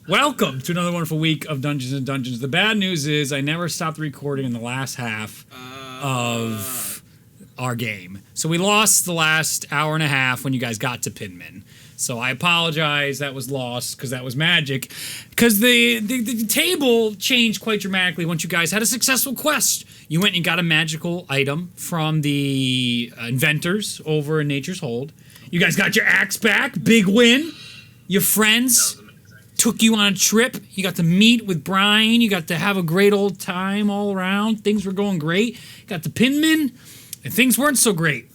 Welcome to another wonderful week of Dungeons and Dungeons. The bad news is I never stopped recording in the last half of our game. So we lost the last hour and a half when you guys got to Pimen. So I apologize, that was lost, because that was magic. Because the table changed quite dramatically once you guys had a successful quest. You went and got a magical item from the inventors over in Nature's Hold. You guys got your axe back, big win. Your friends took you on a trip. You got to meet with Brian. You got to have a great old time all around. Things were going great. Got to Pimen, and things weren't so great.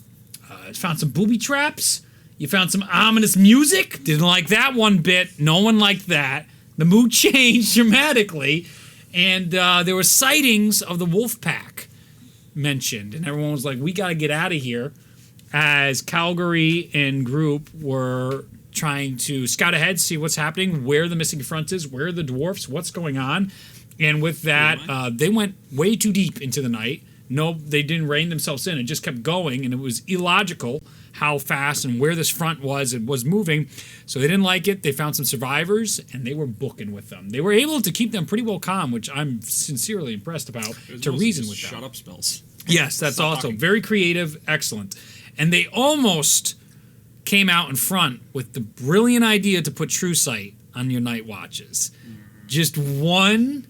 Found some booby traps. You found some ominous music. Didn't like that one bit. No one liked that. The mood changed dramatically. And there were sightings of the wolf pack mentioned. And everyone was like, we got to get out of here. As Calgary and group were trying to scout ahead, see what's happening, where the missing front is, where are the dwarfs, what's going on. And with that, they went way too deep into the night. No, they didn't rein themselves in. It just kept going, and it was illogical how fast and where this front was. It was moving, so they didn't like it. They found some survivors, and they were booking with them. They were able to keep them pretty well calm, which I'm sincerely impressed about, to reason with them. Shut up spells. Yes, that's also very creative, excellent. And they almost came out in front with the brilliant idea to put True Sight on your night watches. Just one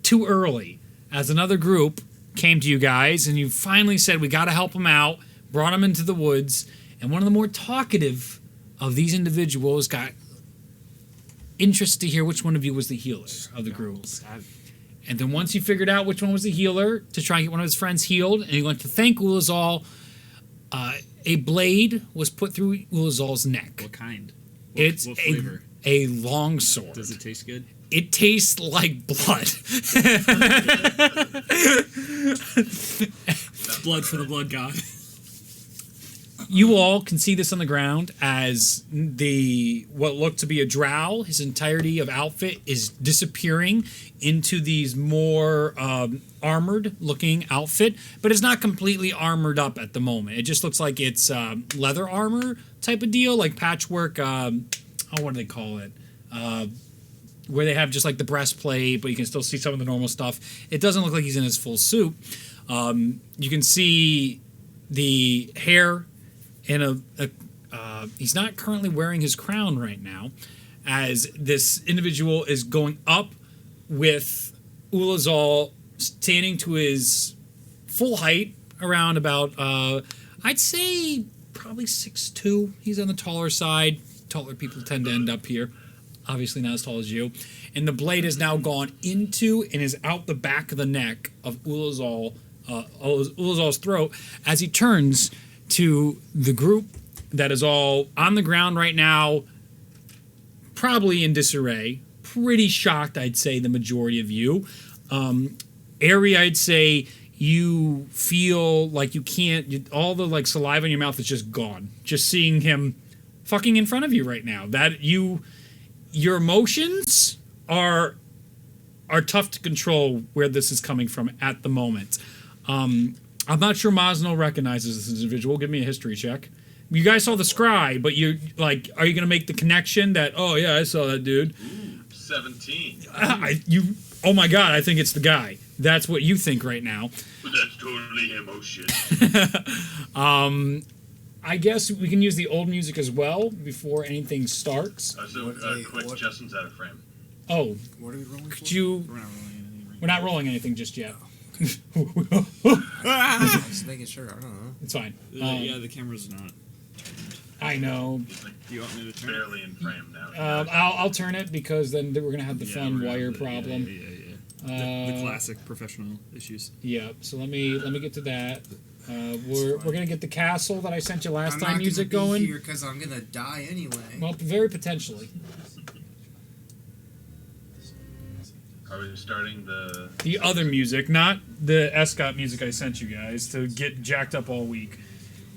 too early, as another group came to you guys, and you finally said, we got to help them out, brought them into the woods, and one of the more talkative of these individuals got interest to hear which one of you was the healer of the group. And then once he figured out which one was the healer, to try and get one of his friends healed, and he went to thank Ullazall, a blade was put through Ullazall's neck. What kind? What flavor? A long sword. Does it taste good? It tastes like blood. Blood for the blood god. You all can see this on the ground as what looked to be a drow, his entirety of outfit is disappearing into these more armored looking outfit, but it's not completely armored up at the moment. It just looks like it's leather armor type of deal, like patchwork, what do they call it? Where they have just like the breastplate, but you can still see some of the normal stuff. It doesn't look like he's in his full suit. You can see the hair in he's not currently wearing his crown right now, as this individual is going up with Ullazall standing to his full height, around about, I'd say probably 6'2". He's on the taller side. Taller people tend to end up here. Obviously not as tall as you. And the blade has now gone into and is out the back of the neck of Ullazall's throat as he turns to the group that is all on the ground right now, probably in disarray. Pretty shocked, I'd say, the majority of you. Eerily, I'd say you feel like you can't, all the like saliva in your mouth is just gone. Just seeing him fucking in front of you right now. Your emotions are tough to control where this is coming from at the moment. I'm not sure Mosno recognizes this individual. Give me a history check. You guys saw the scry, but you like, are you going to make the connection that, oh yeah, I saw that dude? Ooh, 17. Oh my god, I think it's the guy. That's what you think right now. But that's totally emotion. I guess we can use the old music as well before anything starts. Quick, Justin's out of frame. Oh. What are we rolling for? Could you... We're not rolling anything. We're not rolling anything just yet. Just making sure. I don't know. It's fine. Yeah, the camera's not turned. I know. Do you want me to turn Barely in frame now. I'll turn it because then we're going to have the fun wire problem. Yeah. The classic professional issues. Yeah, so let me get to that. We're going to get the castle that I sent you last time music going. I'm not because I'm going to die anyway. Well, very potentially. Are we starting the other music, not the Escott music I sent you guys to get jacked up all week.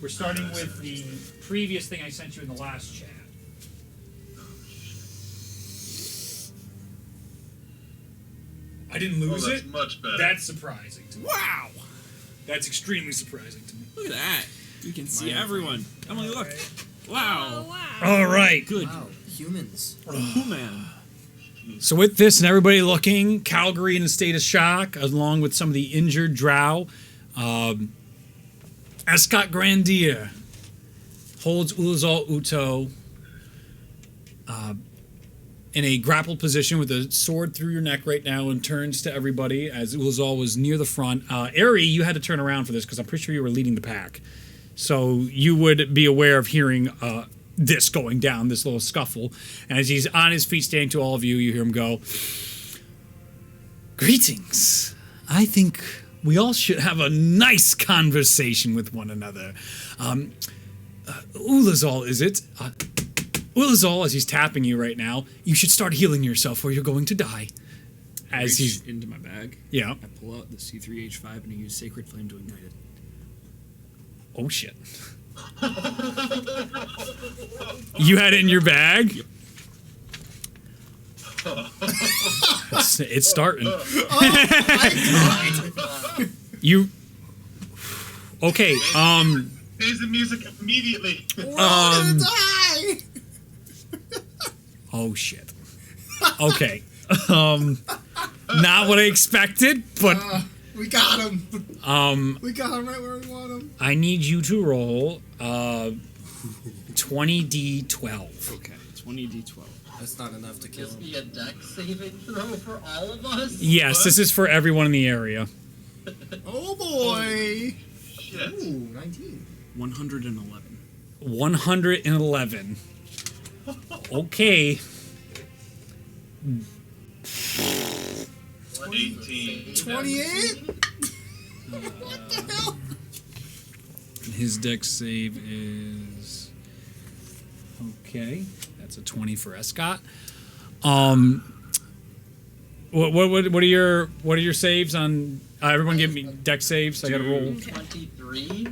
We're starting with the previous thing I sent you in the last chat. I didn't lose that's it. Much better. That's surprising to me. Wow! That's extremely surprising to me. Look at that. You can see everyone. Emily, look. Wow. Oh, wow. All right. Good. Wow. humans. Oh, man. So with this and everybody looking, Calgary in a state of shock, along with some of the injured drow, Escott Grandier holds Ullazall Uto in a grappled position with a sword through your neck right now and turns to everybody as Ullazall was near the front. Eerily, you had to turn around for this because I'm pretty sure you were leading the pack. So you would be aware of hearing this going down, this little scuffle. And as he's on his feet standing to all of you, you hear him go, "Greetings. I think we all should have a nice conversation with one another. Ullazall, is it? Ullazall, as he's tapping you right now, you should start healing yourself or you're going to die." As he's into my bag. Yeah. I pull out the C3H5 and I use Sacred Flame to ignite it. Oh shit. You had it in your bag? Yep. It's starting. Oh, You okay, Plays the music immediately. we're all gonna die! oh shit. Okay. Not what I expected, but We got him. We got him right where we want him. I need you to roll 20d12. Okay, 20d12. That's not enough to kill Just him. be a deck saving throw for all of us? Yes, this is for everyone in the area. Oh boy! Shit. Ooh, 19. 111. 111. Okay. 18. 28? What the hell? His dex save is okay. That's a 20 for Escott. What are your saves on? Everyone give me dex saves. I got to roll. 23?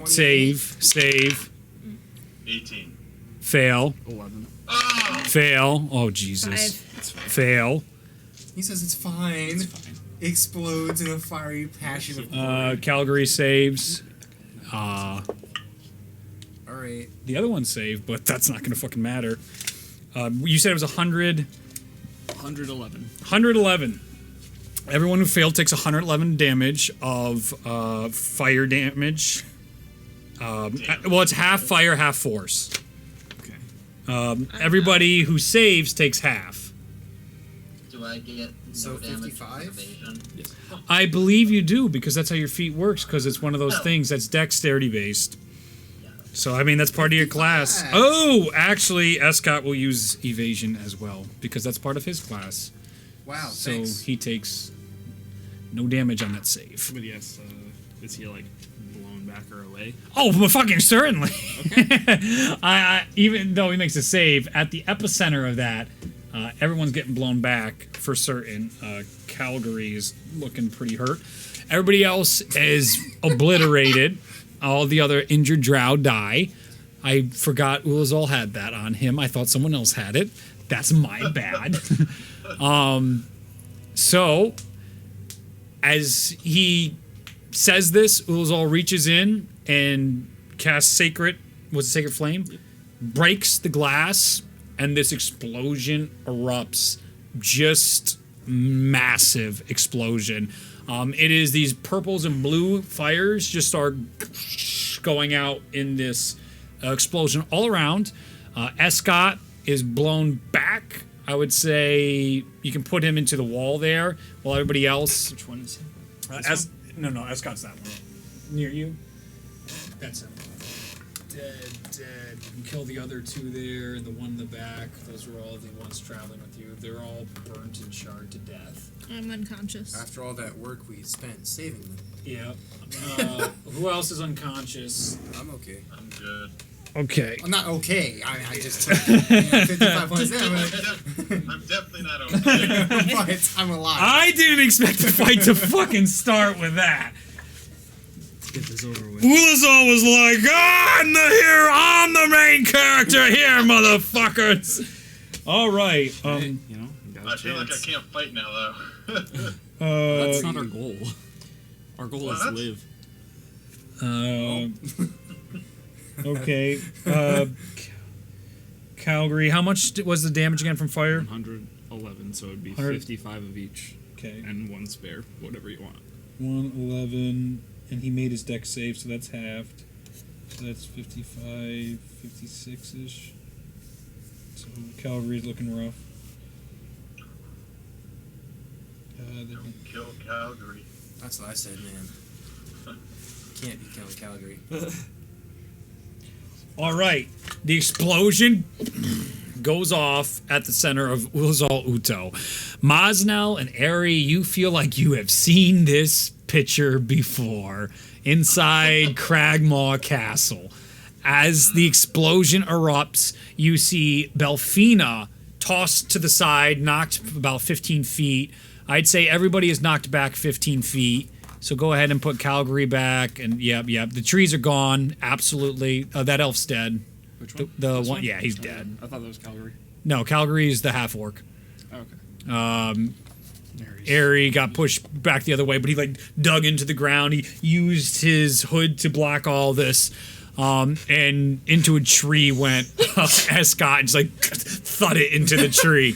Save. 18. Fail. 11. Fail. Oh Jesus. Fail. He says it's fine. Explodes in a fiery passion of glory. Calgary saves. Alright. The other one saved, but that's not going to fucking matter. You said it was 100. 111. 111. Everyone who failed takes 111 damage of fire damage. Well, it's half fire, half force. Okay. Everybody who saves takes half. Do I get So no damage from 55? evasion? Yes. I believe you do, because that's how your feat works, because it's one of those things that's dexterity based. So, I mean, that's part of your class. 55. Oh, actually, Escott will use evasion as well, because that's part of his class. Wow, So thanks. he takes no damage on that save. But yes, is he like blown back or away? Oh, but fucking certainly. I even though he makes a save at the epicenter of that, everyone's getting blown back for certain. Calgary is looking pretty hurt. Everybody else is obliterated. All the other injured drow die. I forgot Ullazall had that on him. I thought someone else had it. That's my bad. So, as he says this, Ullazall reaches in and casts Sacred Flame, breaks the glass, and this explosion erupts. Just massive explosion. It is these purples and blue fires just start going out in this explosion all around. Escott is blown back. I would say you can put him into the wall there, while everybody else. Which one is he? No, Escott's that one. Near you. That's him. Dead. You can kill the other two there, and the one in the back. Those were all the ones traveling with you. They're all burnt and charred to death. I'm unconscious. After all that work we spent saving them. Yep. Who else is unconscious? I'm okay. I'm good. Okay. I'm not okay. I just took 55 points down, I'm definitely not okay. but I'm alive. I didn't expect the fight to fucking start with that. Let's get this over with. Ullazall was like, I'm the main character here, motherfuckers. All right. Hey, you know, you got a I feel like I chance. can't fight now, though. That's not our goal. Our goal is to What? live. Okay. Calgary. How much was the damage again from fire? 111, so it'd be 100. 55 of each. Okay. And one spare, whatever you want. 111, and he made his deck save, so that's halved. So that's 55, 56-ish. So Calgary's looking rough. Don't kill Calgary. That's what I said, man. Can't be killing Calgary. All right, the explosion goes off at the center of Ullazall Uto. Mosnell and Eerily, you feel like you have seen this picture before inside Cragmaw Castle. As the explosion erupts, you see Belfina tossed to the side, knocked about 15 feet. I'd say everybody is knocked back 15 feet. So go ahead and put Calgary back, and yep. The trees are gone. Absolutely. That elf's dead. Which one? The This one, yeah, he's dead. I thought that was Calgary. No, Calgary is the half orc. Oh, okay. Eerily got pushed back the other way, but he like dug into the ground. He used his hood to block all this, and into a tree went Escott and just like thud it into the tree.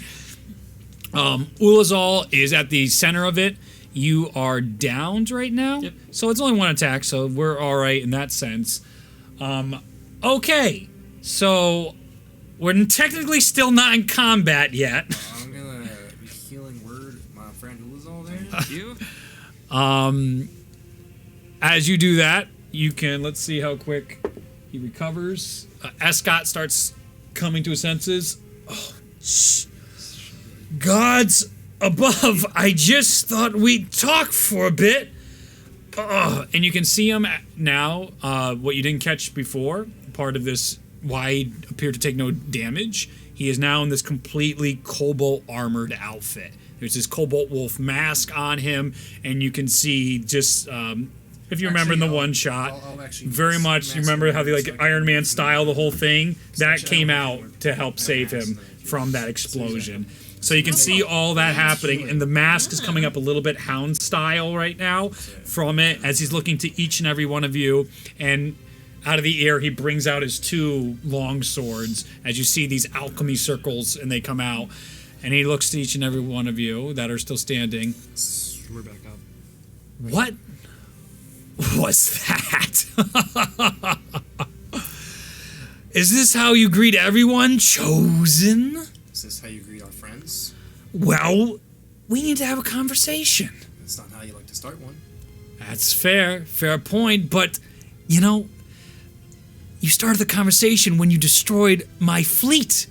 Ullazall is at the center of it. You are downed right now, Yep. so it's only one attack, so we're all right in that sense. Okay, so we're technically still not in combat yet. I'm gonna be healing word my friend Ullazall there. Thank you. As you do that, you can, let's see how quick he recovers. Escott starts coming to his senses. Oh, shh. Gods above, I just thought we'd talk for a bit. And you can see him now, what you didn't catch before, part of this, why he appeared to take no damage. He is now in this completely Cobalt armored outfit. There's this Cobalt Wolf mask on him, and you can see just, if you remember in the one shot, I'll actually very much, you remember how the like Iron Man style, the whole thing, that came out to help save him from that explosion. So you can see all that happening, and the mask is coming up a little bit Hound style right now from it as he's looking to each and every one of you, and out of the air he brings out his two long swords as you see these alchemy circles and they come out, and he looks to each and every one of you that are still standing. We're back up. What was that? Is this how you greet everyone, Chosen? Is this how you greet our friends? Well, we need to have a conversation. That's not how you like to start one. That's fair point, but, you know, you started the conversation when you destroyed my fleet,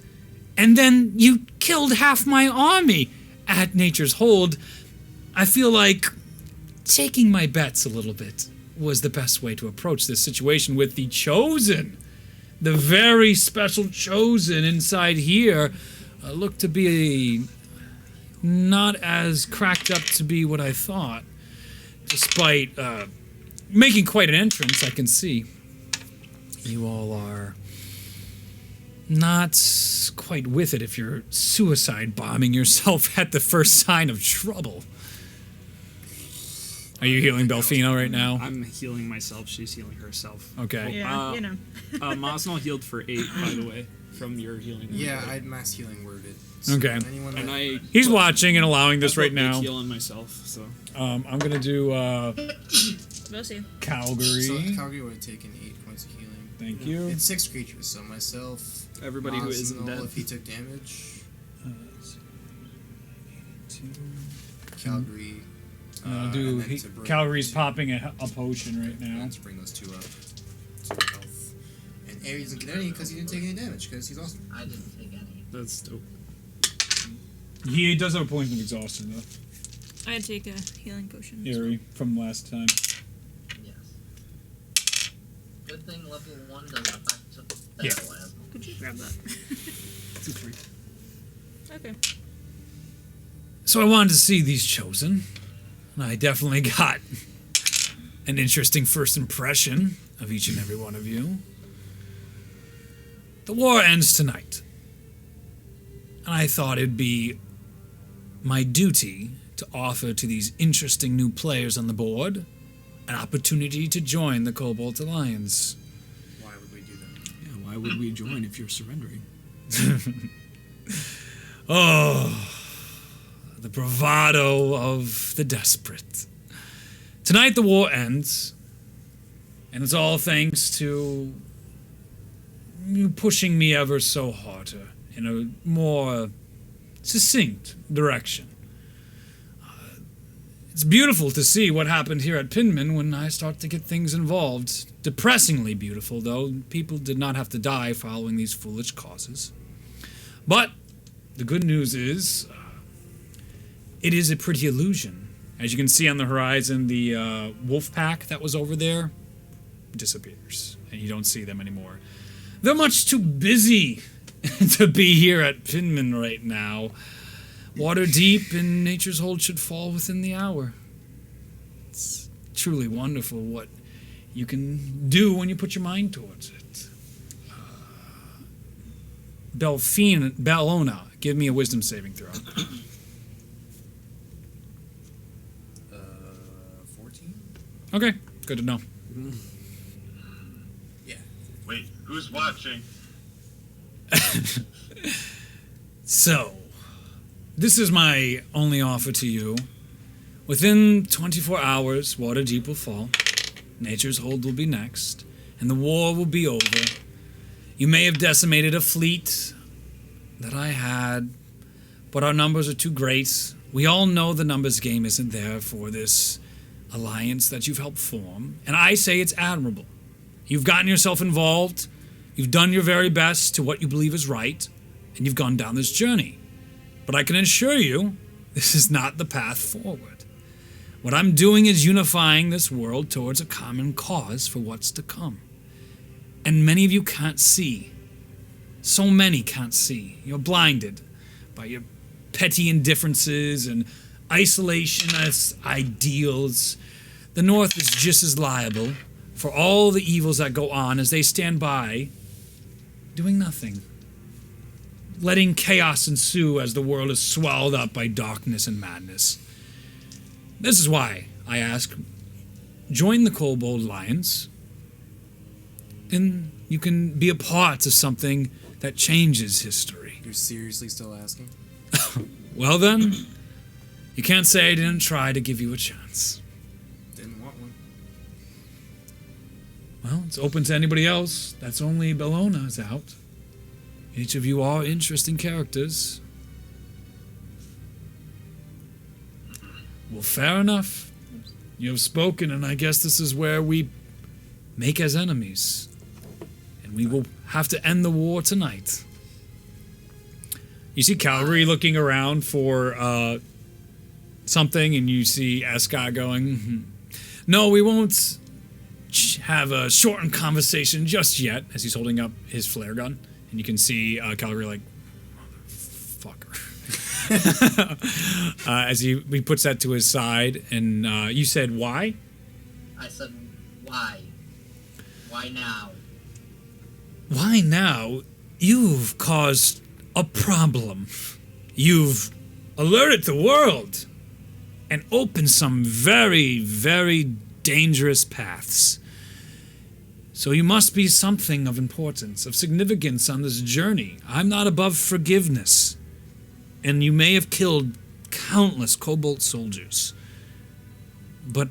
and then you killed half my army at Nature's Hold. I feel like taking my bets a little bit was the best way to approach this situation with the Chosen. The very special Chosen inside here looked to be not as cracked up to be what I thought, despite making quite an entrance, I can see. You all are not quite with it if you're suicide bombing yourself at the first sign of trouble. Are you healing Belfino right now? I'm healing myself. She's healing herself. Okay. Yeah, you know. Mosnell healed for 8, by the way, from your healing. Yeah, I'd mass healing worded. Okay. Anyone And that, I He's watching and allowing this I right put big now. heal on myself, so. I'm gonna do We'll see. Calgary. So Calgary would have taken 8 points of healing. Thank you. It's 6 creatures, so myself, Everybody who isn't Mosnell, dead. if he took damage, Calgary. I'll and do. then to bring Calgary's two- popping a potion right now. Let's bring those 2 up. 2 health. And Aries doesn't get any because he didn't take any damage because he's awesome. I didn't take any. That's dope. He does have a point of exhaustion though. I'd take a healing potion. Eerie from last time. Yes. Good thing level 1 doesn't affect Yeah. plasma. Could you grab that? 2-3. Okay. So I wanted to see these Chosen. And I definitely got an interesting first impression of each and every one of you. The war ends tonight. And I thought it'd be my duty to offer to these interesting new players on the board an opportunity to join the Cobalt Alliance. Why would we do that? Yeah, why would we join if you're surrendering? Oh, the bravado of the desperate. Tonight the war ends, and it's all thanks to you pushing me ever so harder in a more succinct direction. It's beautiful to see what happened here at Pimen when I start to get things involved. Depressingly beautiful, though. People did not have to die following these foolish causes. But the good news is, it is a pretty illusion. As you can see on the horizon, the wolf pack that was over there disappears, and you don't see them anymore. They're much too busy to be here at Pimen right now. Water deep, and nature's hold should fall within the hour. It's truly wonderful what you can do when you put your mind towards it. Bellona, give me a wisdom saving throw. 14? Okay, good to know. Yeah. Wait, who's watching? So, this is my only offer to you. Within 24 hours, water deep will fall, nature's hold will be next, and the war will be over. You may have decimated a fleet that I had, but our numbers are too great. We all know the numbers game isn't there for this alliance that you've helped form, and I say it's admirable. You've gotten yourself involved, you've done your very best to what you believe is right, and you've gone down this journey. But I can assure you, this is not the path forward. What I'm doing is unifying this world towards a common cause for what's to come. And many of you can't see. So many can't see. You're blinded by your petty indifferences and isolationist ideals. The North is just as liable for all the evils that go on as they stand by, doing nothing, letting chaos ensue as the world is swallowed up by darkness and madness. This is why I ask, join the Cobalt Alliance, and you can be a part of something that changes history. You're seriously still asking? Well then, you can't say I didn't try to give you a chance. Didn't want one. Well, it's open to anybody else. That's only Bellona is out. Each of you are interesting characters. Well, fair enough. You have spoken, and I guess this is where we make as enemies. And we will have to end the war tonight. You see Calgary looking around for something, and you see Escott going, no, we won't have a shortened conversation just yet, as he's holding up his flare gun. And you can see Calgary like, motherfucker. As he puts that to his side. And you said, why? I said, why? Why now? Why now? You've caused a problem. You've alerted the world and opened some very, very dangerous paths. So you must be something of importance, of significance on this journey. I'm not above forgiveness. And you may have killed countless Cobalt soldiers. But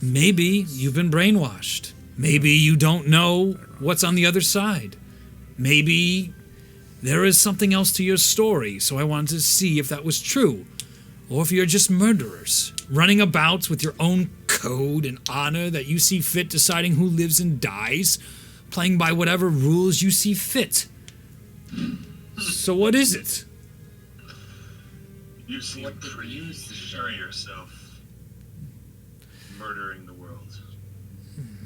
maybe you've been brainwashed. Maybe you don't know what's on the other side. Maybe there is something else to your story, so I wanted to see if that was true. Or if you're just murderers, running about with your own code and honor that you see fit, deciding who lives and dies, playing by whatever rules you see fit. So what is it? You seem pretty sure of yourself. Murdering the world.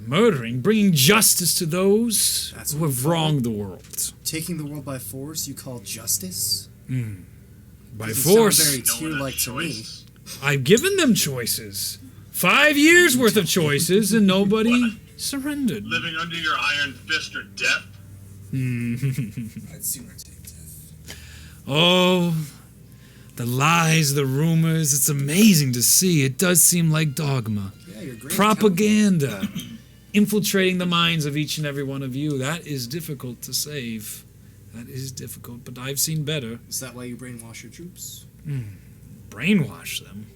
Murdering, bringing justice to those That's who what have we call wronged the world. Taking the world by force, you call justice? By You force. sound very No one tier-like has to me. choice. I've given them choices. 5 years worth of choices, and nobody surrendered. Living under your iron fist or death? I'd sooner take death. Oh, the lies, the rumors. It's amazing to see. It does seem like dogma. Yeah, you're great. Propaganda. Infiltrating the minds of each and every one of you. That is difficult to save. That is difficult, but I've seen better. Is that why you brainwash your troops? Brainwash them.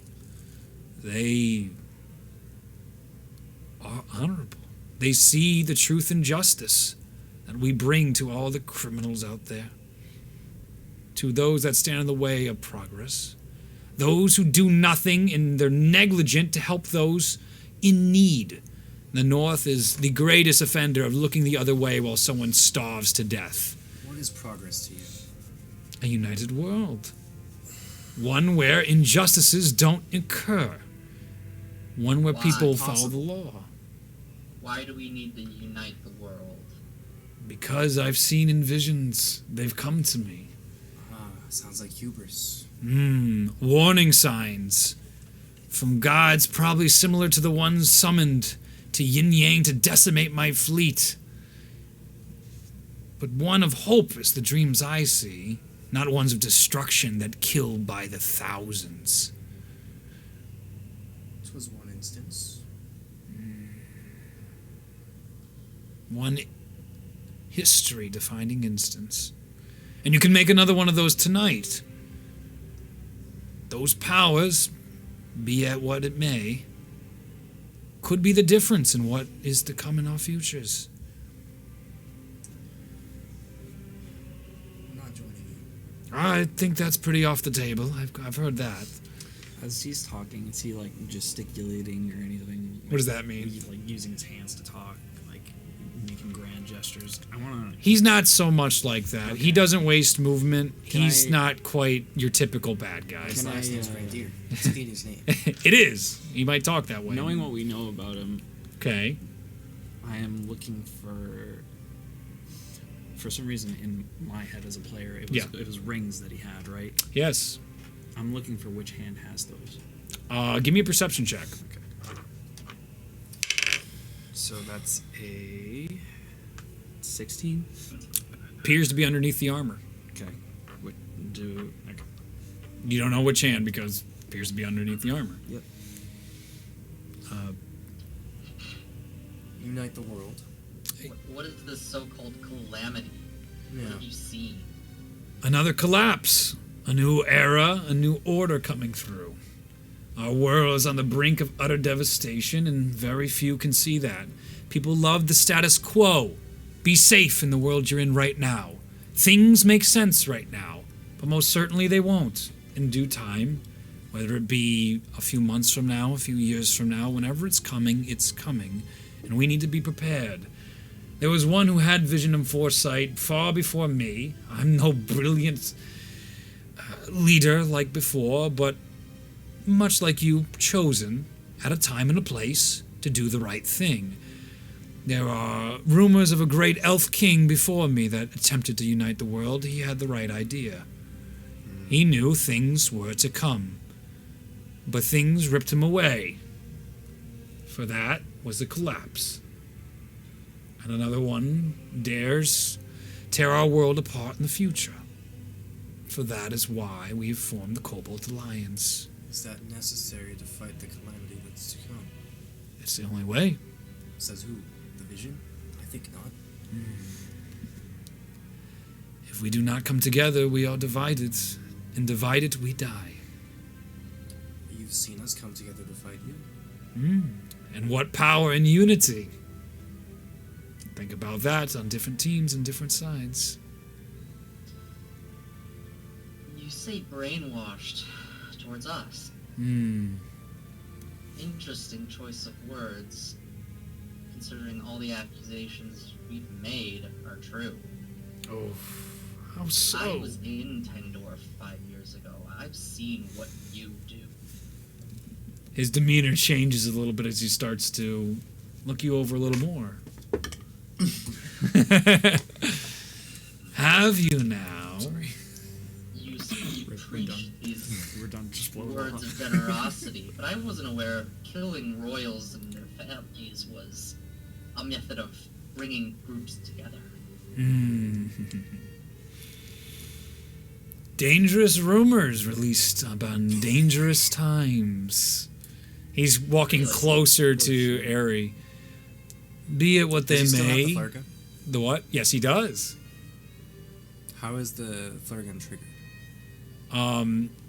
They are honorable. They see the truth and justice that we bring to all the criminals out there, to those that stand in the way of progress, those who do nothing and they're negligent to help those in need. The North is the greatest offender of looking the other way while someone starves to death. What is progress to you? A united world. One where injustices don't occur. One where Why? people follow the law. Why do we need to unite the world? Because I've seen in visions. They've come to me. Sounds like hubris. Warning signs. From gods probably similar to the ones summoned to Yin Yang to decimate my fleet. But one of hope is the dreams I see, not ones of destruction that kill by the thousands. This was one instance. One history-defining instance. And you can make another one of those tonight. Those powers, be it what it may, could be the difference in what is to come in our futures. I'm not joining you. I think that's pretty off the table. I've heard that. As he's talking, is he like gesticulating or anything? What does that mean? He's like using his hands to talk, like making grand gestures. I want to. He's not so much like that. Okay. He doesn't waste movement. Can He's I- not quite your typical bad guy. His Can last I, name's uh, Reindeer. It's a Canadian's name. It is. He might talk that way. Knowing what we know about him, Okay. I am looking for some reason in my head as a player, it was rings that he had, right? Yes. I'm looking for which hand has those. Give me a perception check. Okay. So that's a 16. Appears to be underneath the armor. Okay. Okay. You don't know which hand because it appears to be underneath the armor. Yep. Unite the world. What is this so-called calamity? Yeah. What have you seen? Another collapse. A new era, a new order coming through. Our world is on the brink of utter devastation, and very few can see that. People love the status quo. Be safe in the world you're in right now. Things make sense right now, but most certainly they won't in due time. Whether it be a few months from now, a few years from now, whenever it's coming, and we need to be prepared. There was one who had vision and foresight far before me. I'm no brilliant leader like before, but much like you, chosen at a time and a place to do the right thing. There are rumors of a great elf king before me that attempted to unite the world. He had the right idea. He knew things were to come, but things ripped him away. For that was the collapse. And another one dares tear our world apart in the future. For that is why we have formed the Cobalt Alliance. Is that necessary to fight the calamity that's to come? It's the only way. Says who? The Vision? I think not. If we do not come together, we are divided. And divided, we die. You've seen us come together to fight you. And what power in unity? Think about that on different teams and different sides. You say brainwashed towards us. Interesting choice of words, considering all the accusations we've made are true. Oh, how so? I was in Tendorf 5 years ago. I've seen what you do. His demeanor changes a little bit as he starts to look you over a little more. Have you now? You We're preach done. these We're done. Just blow it words off. of generosity, but I wasn't aware of killing royals and their families was a method of bringing groups together. Dangerous rumors released upon dangerous times. He's walking closer to Aerie. Be it what they Does he still have may. the Flarka? The what? Yes, he does. How is the flare gun triggered?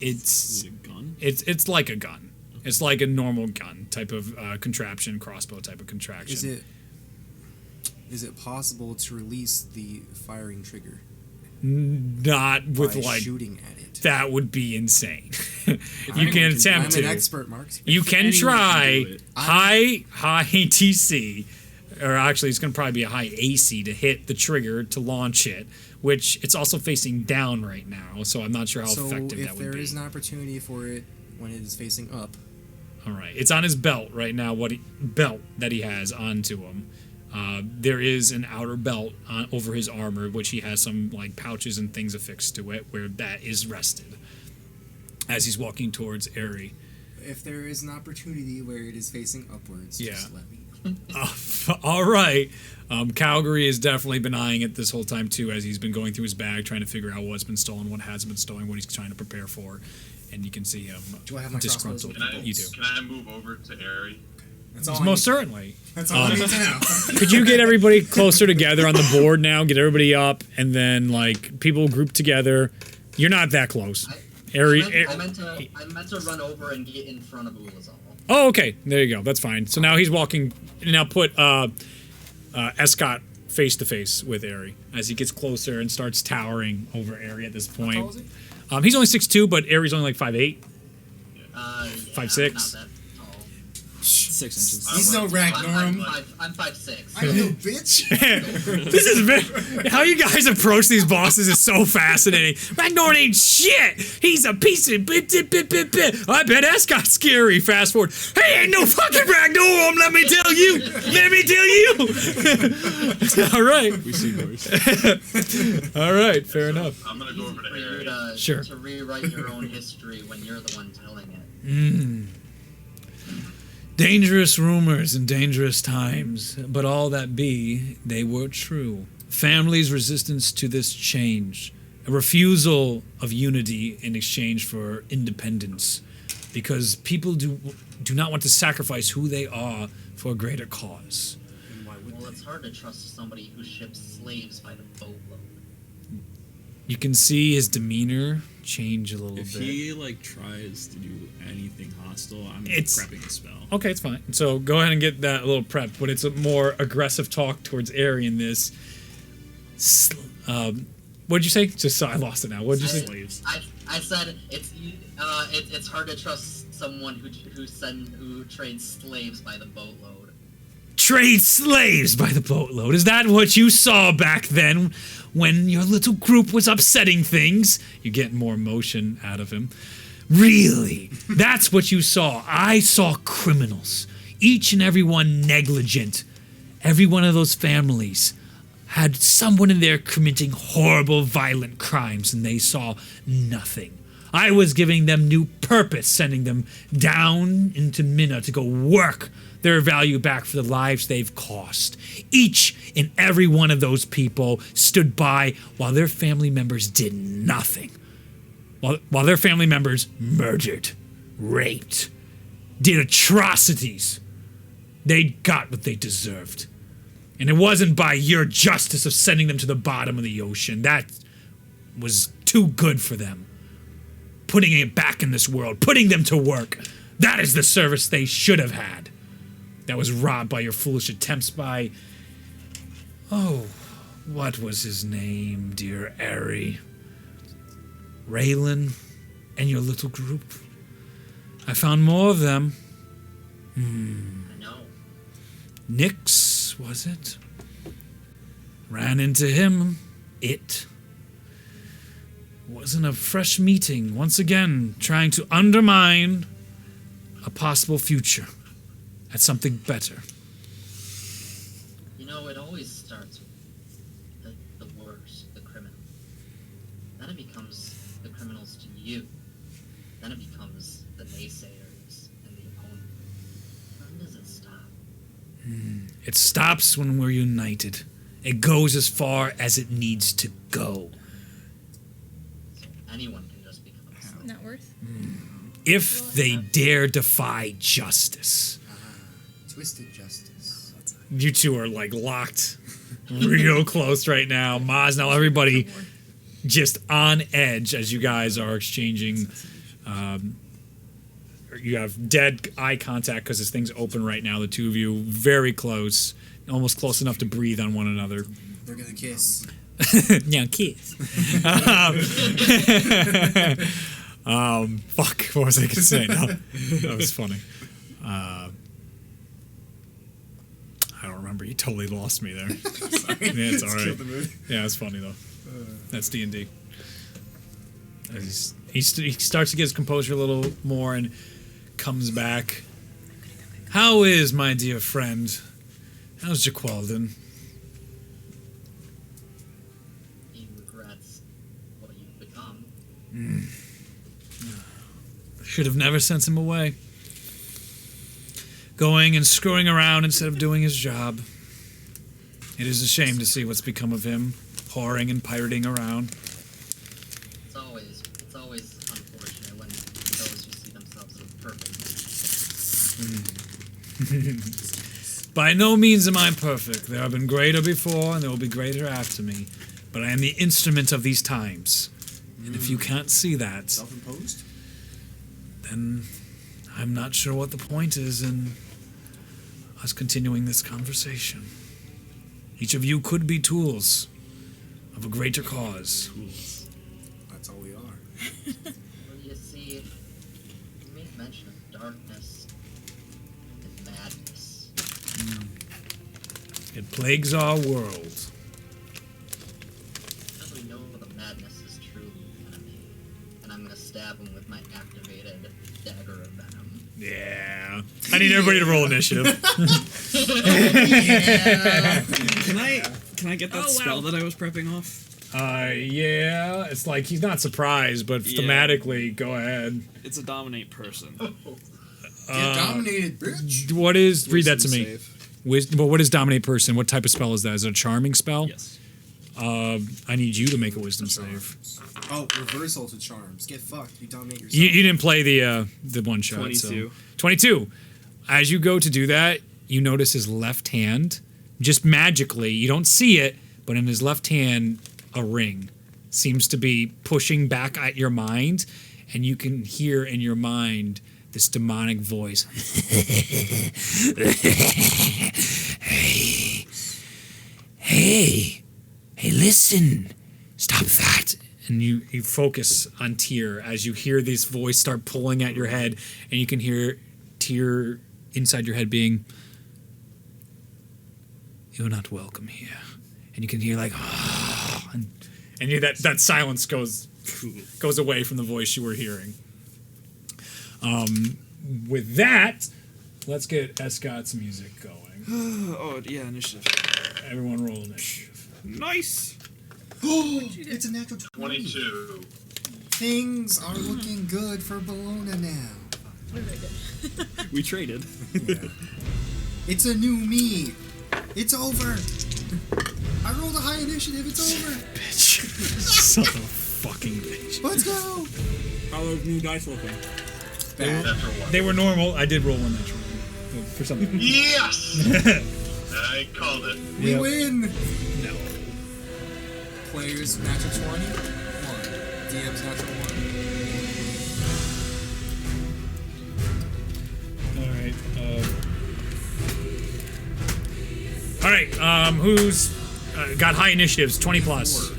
Is it a gun? It's like a gun. It's like a normal gun type of contraption, crossbow type of contraction. Is it possible to release the firing trigger? Not with by like shooting at it. that would be insane. You anyone can can- attempt I'm to. an expert, Mark. You can anyone try can do it. high TC, or actually it's going to probably be a high AC to hit the trigger to launch it, which it's also facing down right now, so I'm not sure how So effective if that would there be. is an opportunity for it when it is facing up, All right, it's on his belt right now. Belt that he has onto him. There is an outer belt over his armor, which he has some like pouches and things affixed to it, where that is rested as he's walking towards Airy. if there is an opportunity where it is facing upwards, Yeah. just let me know. All right. Calgary has definitely been eyeing it this whole time too, as he's been going through his bag, trying to figure out what's been stolen, what hasn't been stolen, what he's trying to prepare for, and you can see him Do I have my crossbows disgruntled. with me? You do. Can I move over to Airy? That's all I Most need. certainly. That's all I need to know. Could you get everybody closer together on the board now? Get everybody up, and then like people group together. You're not that close. Airy. I meant to run over and get in front of Ullazall. Oh, okay. There you go. That's fine. So now he's walking. Now put Escott face to face with Airy as he gets closer and starts towering over Airy at this point. How tall is he? He's only 6'2", but Airy's only like 5'8". Yeah, 5'6". Not that tall. 6 inches. He's no Ragnorum. I'm 5'6". I know, bitch. This is how you guys approach these bosses is so fascinating. Ragnar ain't shit. He's a piece of bit. I bet Escott's scary. Fast forward. Hey, ain't no fucking Ragnar. Let me tell you. Let me tell you. All right. We see worse. All right. Fair enough. I'm gonna go over to For you Airy. to, Sure. to rewrite your own history when you're the one telling it. Dangerous rumors and dangerous times, but all that be, they were true. Families' resistance to this change, a refusal of unity in exchange for independence, because people do not want to sacrifice who they are for a greater cause. Well, it's hard to trust somebody who ships slaves by the boatload. You can see his demeanor change a little If bit. he like tries to do anything hostile, I'm It's- prepping a spell. Okay, it's fine. So go ahead and get that little prep, but it's a more aggressive talk towards Airy in this. What'd you say? Just I lost it now. What'd you say? Slaves. I said it's hard to trust someone who trades slaves by the boatload. Trade slaves by the boatload. Is that what you saw back then when your little group was upsetting things? You're getting more emotion out of him. Really? That's what you saw. I saw criminals. Each and every one negligent. Every one of those families had someone in there committing horrible, violent crimes, and they saw nothing. I was giving them new purpose, sending them down into Minna to go work their value back for the lives they've cost. Each and every one of those people stood by while their family members did nothing. While their family members murdered, raped, did atrocities. They got what they deserved. And it wasn't by your justice of sending them to the bottom of the ocean. That was too good for them. Putting it back in this world, putting them to work. That is the service they should have had. That was robbed by your foolish attempts by... Oh, what was his name, dear Airy? Raylan and your little group. I found more of them. I know. Nix, was it? Ran into him. It. Wasn't a fresh meeting, once again, trying to undermine a possible future at something better. You know, it always starts with the worst, the criminal. Then it becomes the criminals to you. Then it becomes the naysayers and the opponent. When does it stop? It stops when we're united. It goes as far as it needs to go. So anyone can just become a slave. Not worth. If they dare defy justice. Twisted justice. You two are like locked real close right now. Maz, now everybody just on edge as you guys are exchanging. You have dead eye contact because this thing's open right now. The two of you very close, almost close enough to breathe on one another. We're gonna kiss. Yeah, kiss. Fuck. What was I gonna say? No, that was funny. I don't remember. You totally lost me there. Sorry. Yeah, it's all right. Killed the mood. Yeah, it's funny though. That's D&D. He starts to get his composure a little more and comes back. How is, my dear friend? How's Jaqualdin? He regrets what you've become. Should have never sent him away. Going and screwing around instead of doing his job. It is a shame to see what's become of him, whoring and pirating around. It's always unfortunate when those who see themselves as perfect. By no means am I perfect. There have been greater before, and there will be greater after me. But I am the instrument of these times. And if you can't see that, Self-imposed? then I'm not sure what the point is in us continuing this conversation. Each of you could be tools of a greater cause. That's all we are. Well, you see, you made mention of darkness and madness. It plagues our world. How do we know the madness is truly the enemy? And I'm gonna stab him with my activated dagger of venom. Yeah. I need everybody to roll initiative. Can I get that spell that I was prepping off? Yeah. It's like he's not surprised, but Yeah. thematically, go ahead. It's a dominate person. Get dominated, bitch. What is? Read that to Wisdom me. save. Wisdom. But what is dominate person? What type of spell is that? Is it a charming spell? Yes. I need you to make a wisdom save. Oh, reversal to charms. Get fucked. You dominate yourself. You didn't play the one shot. 22. So. 22. As you go to do that, you notice his left hand, just magically, you don't see it, but in his left hand, a ring seems to be pushing back at your mind, and you can hear in your mind this demonic voice. Hey, listen, stop that. And you focus on Tyr as you hear this voice start pulling at your head, and you can hear Tyr inside your head being, "You're not welcome here." And you can hear like, "Ah," and you, that silence goes away from the voice you were hearing. With that, let's get Escott's music going. Oh, yeah, initiative. Everyone roll initiative. Nice! It's a natural 22. Things are looking good for Bologna now. We traded. Yeah. It's a new me. It's over. I rolled a high initiative. It's over. Bitch. Son of a fucking bitch. Let's go. How are those new dice looking? Bad. Natural one. They were normal. I did roll one natural for something. Yes! I called it. We Yep. win. No. Players natural 20. 1. DM's natural 1. All right. Who's got high initiatives? 20 plus.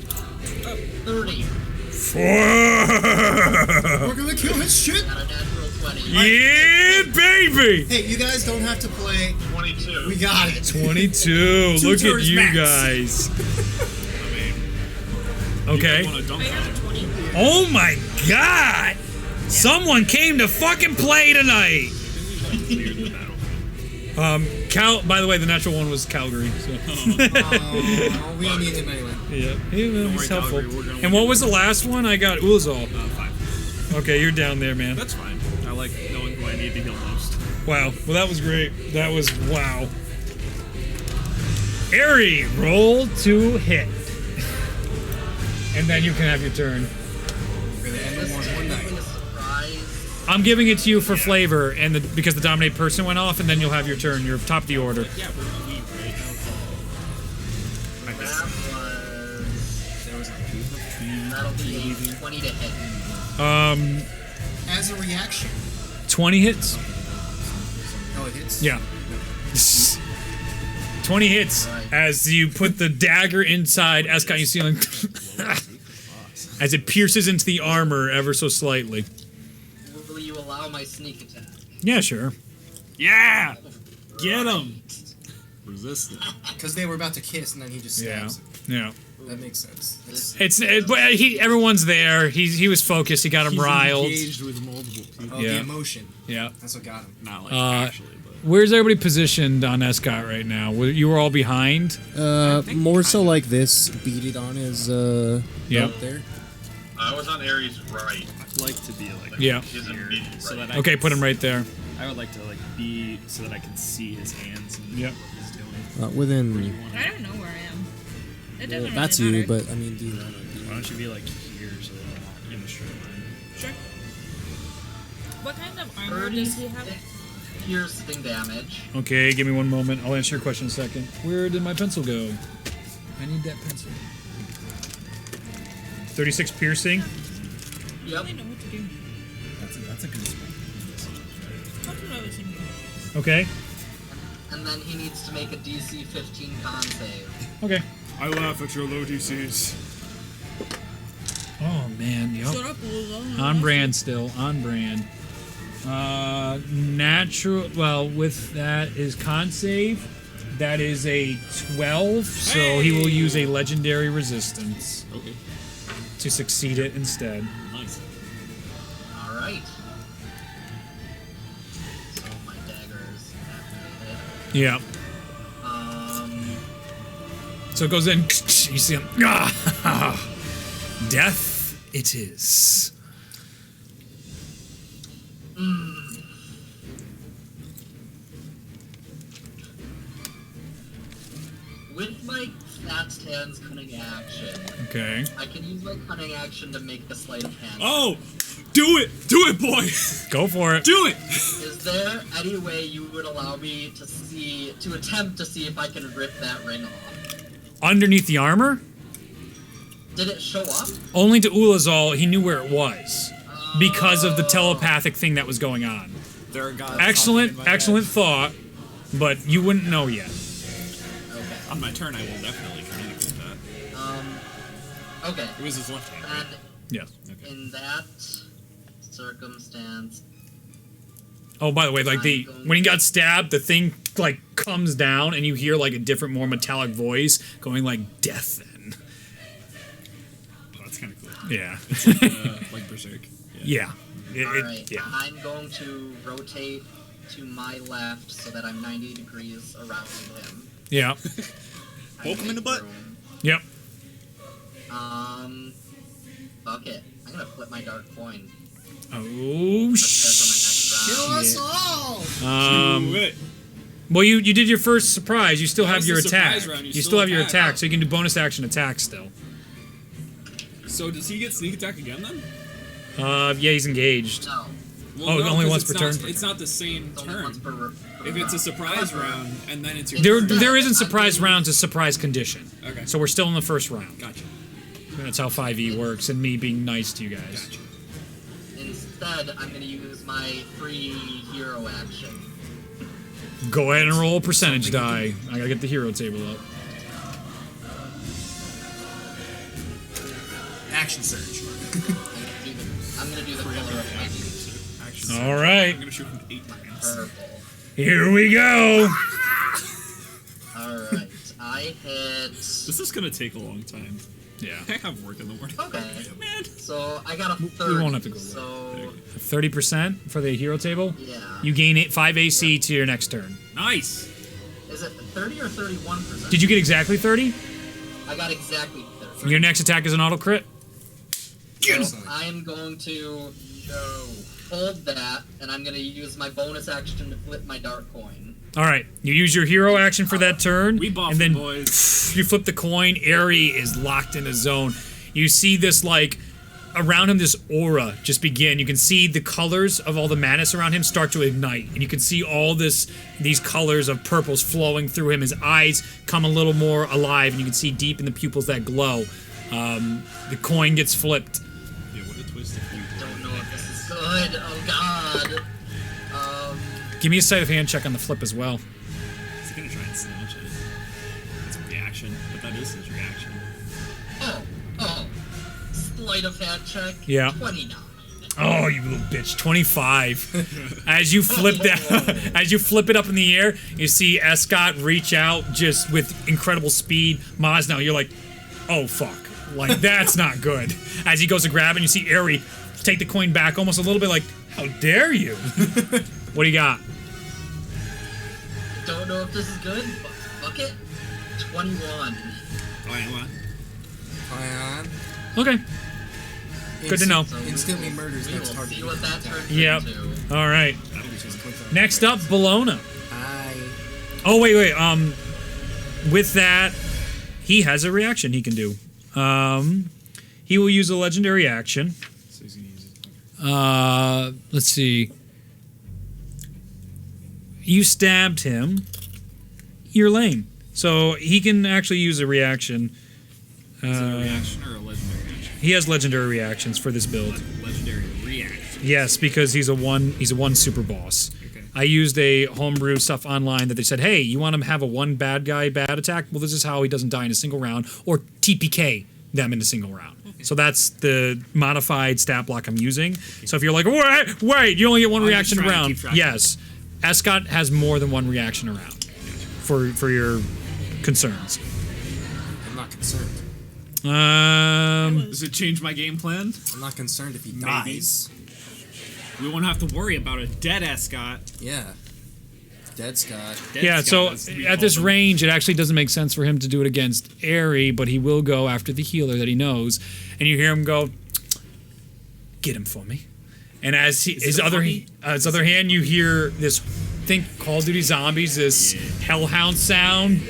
30. 4. We're gonna kill his shit. Got a natural 20. Yeah, baby. Hey, you guys don't have to play. 22. We got it. 22. Look at turns you max. guys. Okay. Want to dunk I on got it? a 20. Oh my God! Someone came to fucking play tonight. Cal. By the way, the natural one was Calgary. So. Oh, we don't need him anyway. Yeah, he's worry, helpful. Calgary, we're gonna And what was the last one? I got Ullazall. 5. Okay, you're down there, man. That's fine. I like knowing who I need to heal most. Wow. Well, that was great. That was wow. Eerily, roll to hit, and then you can have your turn. We're gonna end the war one night. A surprise. I'm giving it to you for flavor, and because the dominate person went off, and then you'll have your turn. You're top of the order. Yeah, we're gonna leave, right? That was. There was a That 28, 20 to hit. As a reaction. 20 hits. Oh, it hits? Yeah. 20 hits as you put the dagger inside Escott. You see like as it pierces into the armor ever so slightly. Will you allow my sneak attack? Yeah, sure. Yeah! Get him! Resistant. Because they were about to kiss and then he just Yeah. stabs. Yeah. That makes sense. Everyone's there. He was focused. He got him He's riled. engaged with multiple people. Oh, Yeah. the emotion. Yeah. That's what got him. Not like actually, but... Where's everybody positioned on Escott right now? You were all behind. More so like this. Beat it on his Yep. up there. I was on Ares' right. I'd like to be like Yeah. His here, immediate so right. that I Okay, can put him right there. I would like to like be so that I can see his hands and Yep. what he's doing. Within. I don't know where I am. It doesn't That's really you, matter. but I mean, do you want to Why don't you be like here so that I'm not in the straight line? Sure. What kind of armor 30 does he have? piercing damage. Okay, give me one moment. I'll answer your question in a second. Where did my pencil go? I need that pencil. 36 piercing. I Yep. don't really know what to do. That's a good spot. That's what I was thinking. Okay. And then he needs to make a DC 15 con save. Okay. I laugh at your low DCs. Oh man, yep. Shut up, Ullazall. On brand still, on brand. Natural. Well, with that is con save. That is a 12, so he will use a legendary resistance Okay. to succeed it instead. Nice. Alright. So my dagger is activated. Yeah. So it goes in. You see him. Death it is. With my fat hands cunning action, Okay. I can use my cunning action to make a sleight of hand. Oh! Do it! Do it, boy! Go for it. Do it! Is there any way you would allow me to attempt to see if I can rip that ring off? Underneath the armor? Did it show up? Only to Ullazall, he knew where it was. Because of the telepathic thing that was going on. There are gods Excellent, talking in my excellent head. thought, but you wouldn't know yet. Okay. On my turn, I will definitely communicate that. Okay. It was his left hand. And Yes. Okay. in that circumstance, Oh, by the way, like when he got stabbed, the thing like comes down and you hear like a different, more metallic voice going like death then. Oh, that's kind of cool. Yeah. Like Berserk. Yeah. alright, Yeah. I'm going to rotate to my left so that I'm 90 degrees around him. Yeah. Poke him in the butt. Yep. Fuck it. I'm gonna flip my dark coin. Oh Prepare for my next Kill round. us all! Um, Do it. well, you did your first surprise. You still That have was your the surprise attack. round. You You still still have your attack. attack, so you can do bonus action attack still. So does he get sneak attack again then? Yeah, he's engaged. No. Well, Oh, only 'cause once it's per not- turn? It's not the same It's only turn. once per If it's a surprise round and then it's your There turn. isn't surprise rounds, it's surprise condition. Okay. So we're still in the first round. Gotcha. That's how 5e works, and me being nice to you guys. Gotcha. Instead, I'm gonna use my free hero action. Go ahead and roll a percentage die. I gotta get the hero table up. Action surge. I'm gonna do the color of my team. Action. All right, I'm gonna shoot from 8 seconds. Purple. here we go. Alright. I hit. This is gonna take a long time. Yeah, I have work in the morning. Okay. Man. So I got a 30. won't have to go So 30% for the hero table. yeah. You gain 5 AC to your next turn. Nice. Is it 30 or 31%? Did you get exactly 30? I got exactly 30. Your next attack is an auto crit. Excellent. I am going to hold that, and I'm gonna use my bonus action to flip my dark coin. All right, you use your hero action for that turn, We buff and then boys. you flip the coin. Eerily is locked in a zone. You see this like around him, this aura just begin. You can see the colors of all the madness around him start to ignite, and you can see all these colors of purples flowing through him. His eyes come a little more alive, and you can see deep in the pupils that glow. The coin gets flipped. Yeah, what a twist if you Don't know if this is good. Oh God. Give me a sleight of hand check on the flip as well. Is he gonna try and snatch it? It's a reaction, but that is his reaction. Oh. Sleight of hand check. Yeah. 29. Oh, you little bitch! 25. As you flip that, as you flip it up in the air, you see Escott reach out just with incredible speed. Maz, now you're like, oh fuck, like that's not good. As he goes to grab it, you see Eerie take the coin back, almost a little bit like, how dare you? What do you got? Don't know if this is good, but fuck it. 21. Oh, yeah, what? Ion. Okay, good to know. So Instantly murders we next will target. see what that turns Yep. into. All right. That'll be just quick. Next up, Bologna. I. Oh wait. With that, he has a reaction he can do. He will use a legendary action. So he's gonna use it. Let's see. You stabbed him. You're lame. So he can actually use a reaction. Is it a reaction or a legendary action? He has legendary reactions for this build. Legendary reaction. Yes, because he's a one super boss. Okay. I used a homebrew stuff online that they said, hey, you want him to have a one bad guy bad attack? Well, this is how he doesn't die in a single round, or TPK them in a single round. Okay. So that's the modified stat block I'm using. Okay. So if you're like, wait, you only get one reaction a round. Yes. Escott has more than one reaction a round for your concerns. I'm not concerned. Does it change my game plan? I'm not concerned if he Maybe. dies. We won't have to worry about a dead Escott. Yeah. Dead Scott. Dead Yeah, Scott, so as we at call this them. range, it actually doesn't make sense for him to do it against Airy, but he will go after the healer that he knows. And you hear him go, get him for me. And as his other hand, you hear this, think Call of Duty Zombies, this hellhound sound.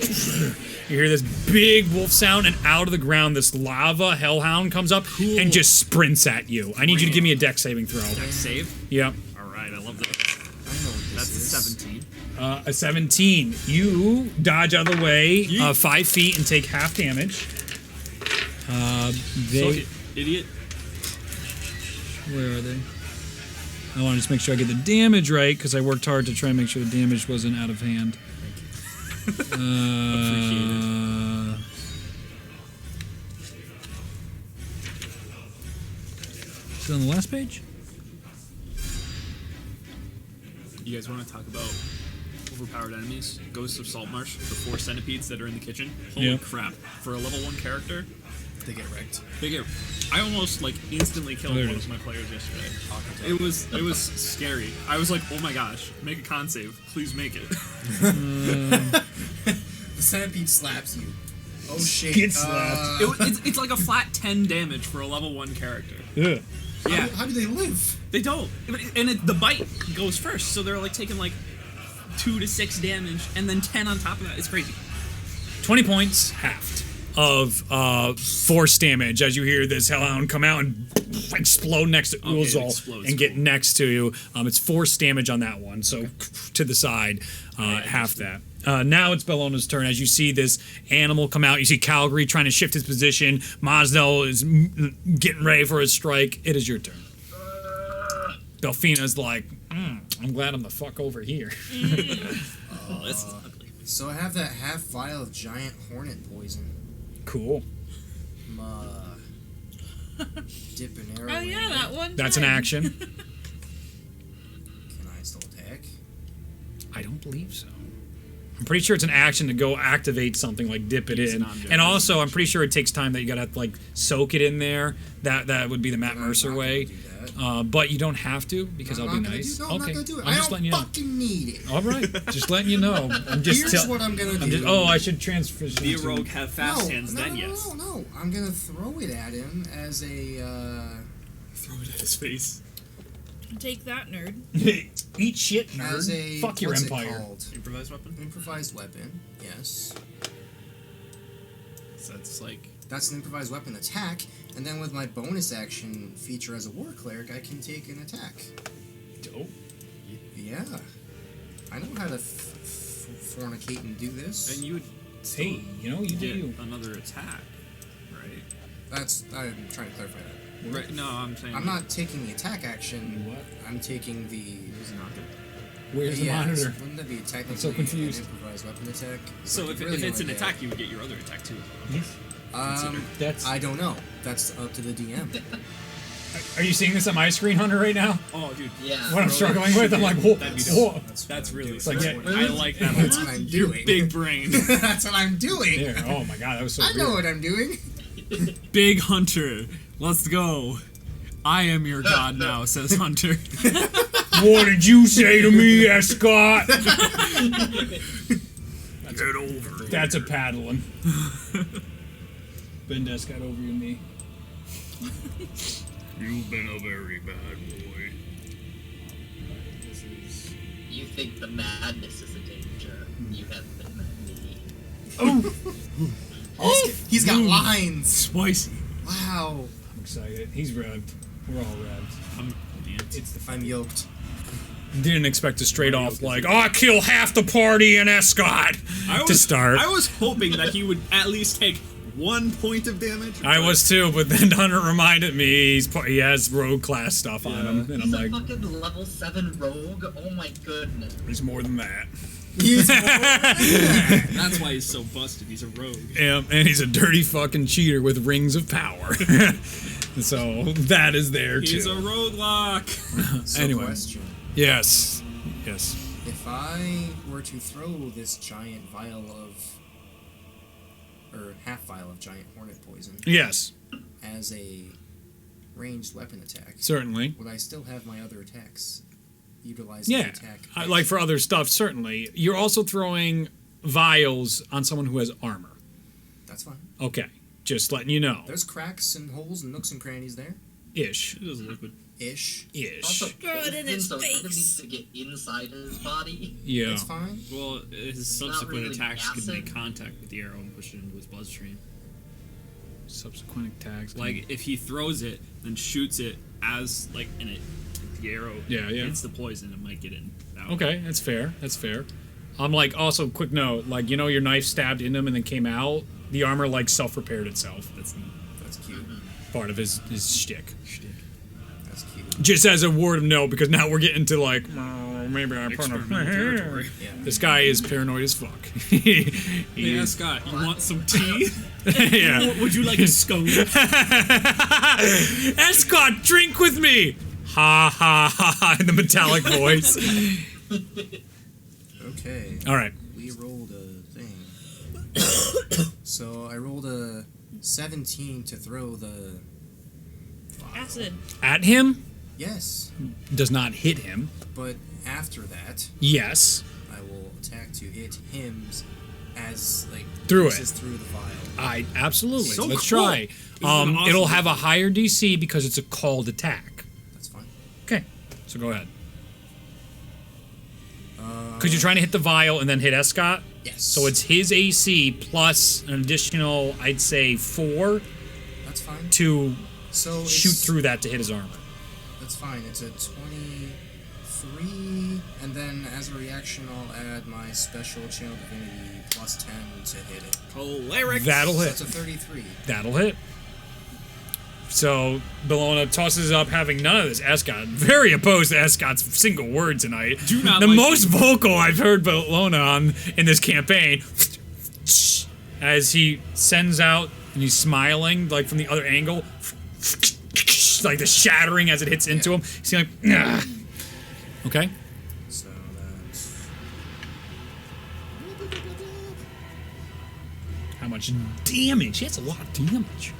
You hear this big wolf sound, and out of the ground, this lava hellhound comes up and just sprints at you. I need you to give me a dex saving throw. Dex save? Yep. All right, I love that. I know what this That's is. a 17. A 17. You dodge out of the way 5 feet and take half damage. Idiot. Where are they? I want to just make sure I get the damage right because I worked hard to try and make sure the damage wasn't out of hand. Is it on the last page? You guys want to talk about overpowered enemies? Ghosts of Saltmarsh, the 4 centipedes that are in the kitchen. Holy Yeah. crap! For a level 1 character, They get wrecked. I alalst instantly killed There it one is. of my players yesterday. It was scary. I was like, oh my gosh, make a con save, please make it. The centipede slaps you. Oh shit. Get slapped. It's like a flat 10 damage for a level 1 character. Yeah. Yeah, How do they live? they don't. And the bite goes first, so they're taking 2 to 6 damage, and then 10 on top of that. It's crazy. 20 points, halved, of force damage as you hear this hellhound come out and explode next to it Ullazall explodes, and get cool. next to you. It's force damage on that one, so to the side, half that. Now it's Bellona's turn. As you see this animal come out, you see Calgary trying to shift his position. Mazno is getting ready for his strike. It is your turn. Delphina's like, I'm glad I'm the fuck over here. Oh, this is ugly. So I have that half vial of giant hornet poison. Cool. Dip an arrow Oh in yeah, it. that one. That's an time. action. Can I still attack? I don't believe so. I'm pretty sure it's an action to go activate something, like dip it It's in. an object. And also, I'm pretty sure it takes time that you gotta have to soak it in there. That would be the Matt I'm Mercer not way. gonna do that. But you don't have to because I'm I'll be not gonna nice. do, no, okay, I'm not gonna do it. I'm I just don't letting you know. fucking need it. All right, just letting you know. I'm just Here's what I'm gonna do. I should transfer. Be a rogue, have fast no, hands, no, then no, yes. No. I'm gonna throw it at him as a. Throw it at his face. Take that, nerd. Eat shit, As nerd. a Fuck your what's it empire. called? Improvised weapon? Improvised weapon. Yes. So that's That's an improvised weapon attack, and then with my bonus action feature as a war cleric, I can take an attack. Dope. Yeah. I know how to fornicate and do this. and you would Hey, you do get you. another attack, right? I'm trying to clarify that. Right? No, I'm saying. I'm not taking the attack action. What? I'm taking the. Where's the Yeah, monitor? Wouldn't that be technically so confused. an improvised weapon attack? So Like, if, you really if it's an wanna get- attack, you would get your other attack too. That's. I don't know. That's up to the DM. Are you seeing this on my screen, Hunter, right now? Oh, dude. Yeah. What I'm struggling with? I'm like, whoa. That'd be whoa. dope. That's That's what I'm really doing. Like, yeah, smart. I like that. That's what I'm doing. Big brain. That's what I'm doing. Here. Oh my god, that was so I weird. know what I'm doing. Big Hunter. Let's go. I am your god now, says Hunter. What did you say to me, Escott? Get over it. That's a paddling. Bend Escott over you and me. You've been a very bad boy. You think the madness is a danger. You haven't met me. He's got lines. Spicy. Wow. I'm excited. He's revved. We're all revved. It's the I'm yoked. Didn't expect to straight off like, oh, I kill half the party in Escott to start. I was hoping that he would at least take 1 point of damage. I was too, but then Hunter reminded me he has rogue class stuff on him, and I'm He's a like, fucking level 7 rogue. Oh my goodness. there's more than that. That's why he's so busted. He's a rogue. And he's a dirty fucking cheater with rings of power. So that is there too. He's a roguelock. So Anyway. question. Yes. If I were to throw this giant vial of, or half vial of giant hornet poison Yes. as a ranged weapon attack, Certainly. would I still have my other attacks utilizing Yeah. the attack? Like for other stuff, certainly. You're also throwing vials on someone who has armor. That's fine. Okay. Just letting you know. There's cracks and holes and nooks and crannies there. Ish. It is liquid. Ish. Also, Throw it in poison, his so it face. needs to get inside his body. Yeah. It's fine. Well, his not subsequent really attacks could acid. make contact with the arrow and push it into his bloodstream. Subsequent attacks. Like if he throws it, then shoots it as like in it, the arrow Yeah. hits the poison, it might get in. That way. Okay, that's fair. I'm like, also, quick note, like, you know, your knife stabbed in him and then came out, the armor, like, self-repaired itself. That's neat. That's cute. Part of his shtick. That's cute. Just as a word of note, because now we're getting to, like, oh, maybe I put Experimental territory. Yeah. This guy is paranoid as fuck. Yeah, Scott, you want some tea? Yeah. Would you like a scone? Escott, drink with me! Ha ha ha ha, in the metallic voice. Okay. All right. We rolled a thing. So I rolled a 17 to throw the. Acid. At him, Yes, does not hit him. but after that, Yes. I will attack to hit him as like Through passes it. through the vial. Absolutely. So Let's cool. try. This is an awesome It'll have a higher DC because it's a called attack. That's fine. Okay. So go ahead. Because you're trying to hit the vial and then hit Escott. Yes. So it's his AC plus an additional, I'd say, 4 That's fine. to So shoot it's, through that to hit his armor. That's fine. It's a 23, and then as a reaction, I'll add my special channel divinity plus 10 to hit it. Choleric. That'll So hit. that's a 33. That'll hit. So Bellona tosses up, having none of this. Escott, very opposed to Escott's single word tonight. Do not the like most vocal I've heard Bellona on in this campaign. As he sends out and he's smiling, like from the other angle, like the shattering as it hits into him. He's like, "Ugh." Okay. So that's How much damage? He has a lot of damage.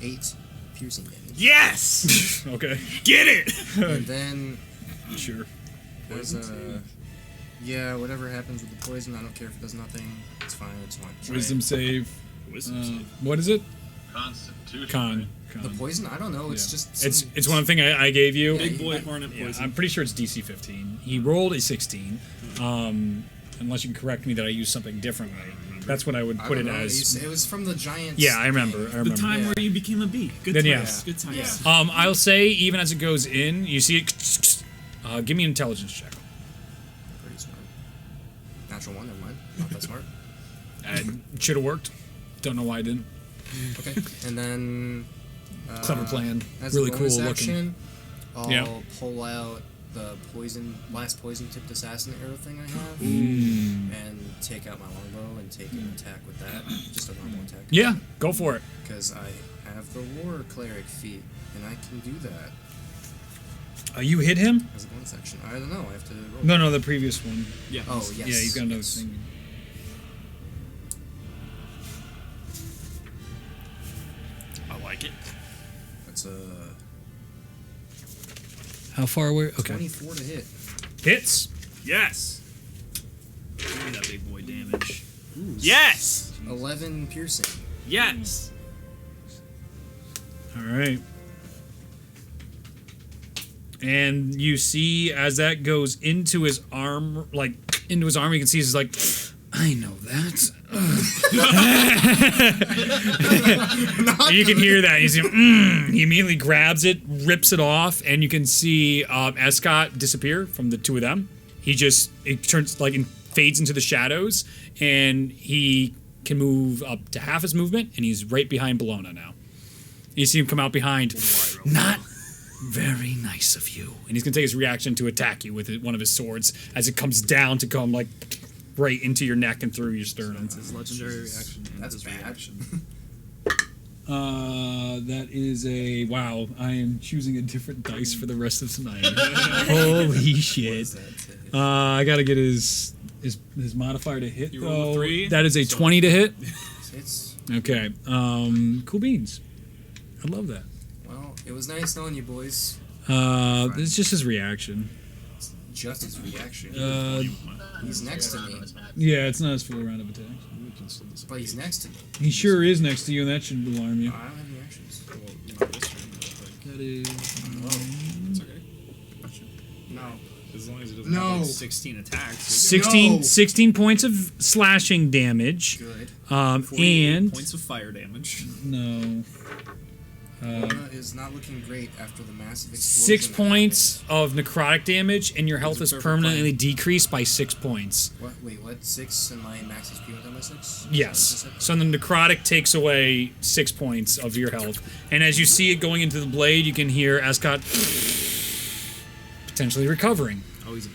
8 piercing damage. Yes. Okay. Get it. And then Sure. there's a yeah, whatever happens with the poison, I don't care if it does nothing. It's fine. It's fine. Try Wisdom it. save. Wisdom save. What is it? Constitution. Con. The poison? I don't know. It's Yeah. just It's one thing I gave you. Big boy hornet Yeah, poison. I'm pretty sure it's DC 15. He rolled a 16. Unless you can correct me that I used something differently. That's what I would I put don't it know. as. It was from the giant. Yeah, I remember. The time Yeah. where you became a bee. Good Then times. yes. Good times. Yeah. I'll say even as it goes in, you see it. Give me an intelligence check. Pretty small. natural one. Never mind. Not that smart. It should have worked. Don't know why I didn't. Okay. And then. Clever plan. As Really a bonus cool action, looking. I'll pull out the last poison tipped assassin arrow thing I have, and take out my longbow and take an attack with that. Just a normal attack. Yeah, go for it. Because I have the war cleric feat, and I can do that You hit him? as a bonus action. I don't know. I have to roll. No, the previous one. Yeah. Oh yes. Yeah, he's got another yes. thing. I like it. That's How far away? Okay. 24 to hit. Hits. Yes. Give me that big boy damage. Yes. 11 piercing. Yes. All right. And you see as that goes into his arm, you can see he's like, I know that. You can hear that. He's he immediately grabs it, rips it off, and you can see Escott disappear from the two of them. It turns fades into the shadows, and he can move up to half his movement, and he's right behind Bologna now. You see him come out behind. Not very nice of you. And he's gonna take his reaction to attack you with one of his swords as it comes down to come right into your neck and through your sternum. That's his legendary reaction. And That's his bad. reaction. That is a wow. I am choosing a different dice for the rest of tonight. Holy shit! I gotta get his modifier to hit. You roll a 3? That is a 20 to hit. It's Okay. Cool beans. I love that. well, it was nice knowing you boys. It's just his reaction. Just his reaction. He's next to me, Yeah, it's not his full round of attacks. but he's next to me. He sure is next to you, and that should alarm you. I don't have any actions. That is. It's okay. No. As long as it doesn't No. have 16 attacks. 16 points of slashing damage. Good. 48 And points of fire damage. no. Luna is not looking great after the massive explosion. 6 that points of necrotic damage, and your health is perfect permanently decreased by 6 points. happened. What? Wait, what? 6 and my max HP went down by 6? Yes. So the necrotic takes away 6 points of your health. And as you see it going into the blade, you can hear Ascot potentially recovering. Oh, he's a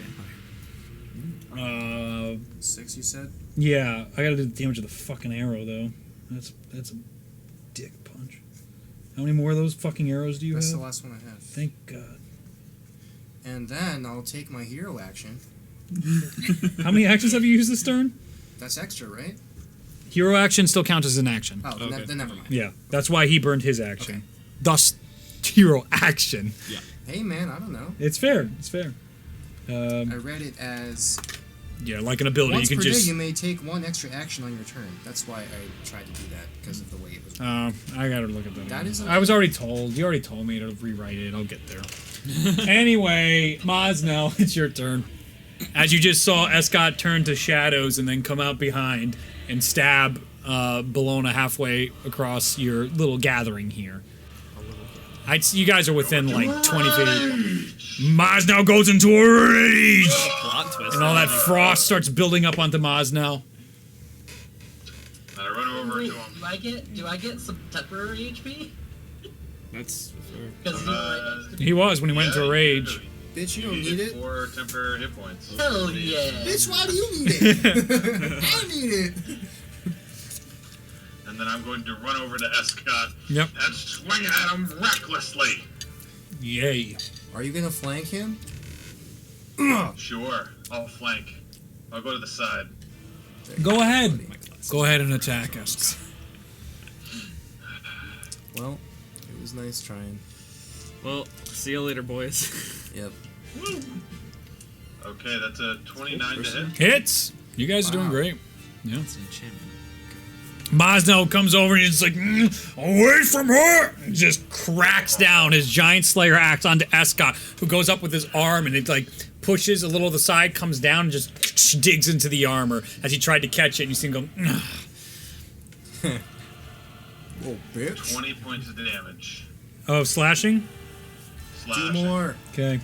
vampire. 6, you said? Yeah, I gotta do the damage of the fucking arrow, though. That's a dick punch. How many more of those fucking arrows do you That's have? the last one I have. Thank God. And then I'll take my hero action. How many actions have you used this turn? That's extra, right? Hero action still counts as an action. Oh, then, Okay. then never mind. Yeah, that's why he burned his action. Okay. Thus, hero action. Hey, man, I don't know. It's fair. It's fair. I read it as Yeah, like an ability, once you can per just. day you may take 1 extra action on your turn. That's why I tried to do that, because of the way it was. I gotta look at that. That again. is a- I was already told. You already told me to rewrite it. I'll get there. Anyway, Mosnell, it's your turn. As you just saw Escott turn to shadows and then come out behind and stab Bologna halfway across your little gathering here. You guys are within like 20 feet. Mosnell goes into a rage! Plot twist. And all that frost starts building up onto Mosnell. And I run over to him. Do I get some temporary HP? That's fair. Because he's right next to me. He was when he went into a rage. Bitch, you don't need it. 4 temporary hit points. Hell yeah. Bitch, why do you need it? I need it. And then I'm going to run over to Escott Yep. and swing at him recklessly. Yay. Are you gonna flank him? Sure, I'll flank. I'll go to the side. Go ahead. Go ahead and attack us. Well, it was nice trying. Well, see you later, boys. Yep. Okay, that's a 29 to hit. Hits. You guys are doing Wow. great. Yeah. It's an enchantment. Mosnell comes over and he's like, away from her! And just cracks down his giant slayer axe onto Escott, who goes up with his arm and it pushes a little to the side, comes down, and just digs into the armor as he tried to catch it. And you see him go, Oh, bitch. 20 points of damage. oh, slashing? 2 Slash. more. Okay.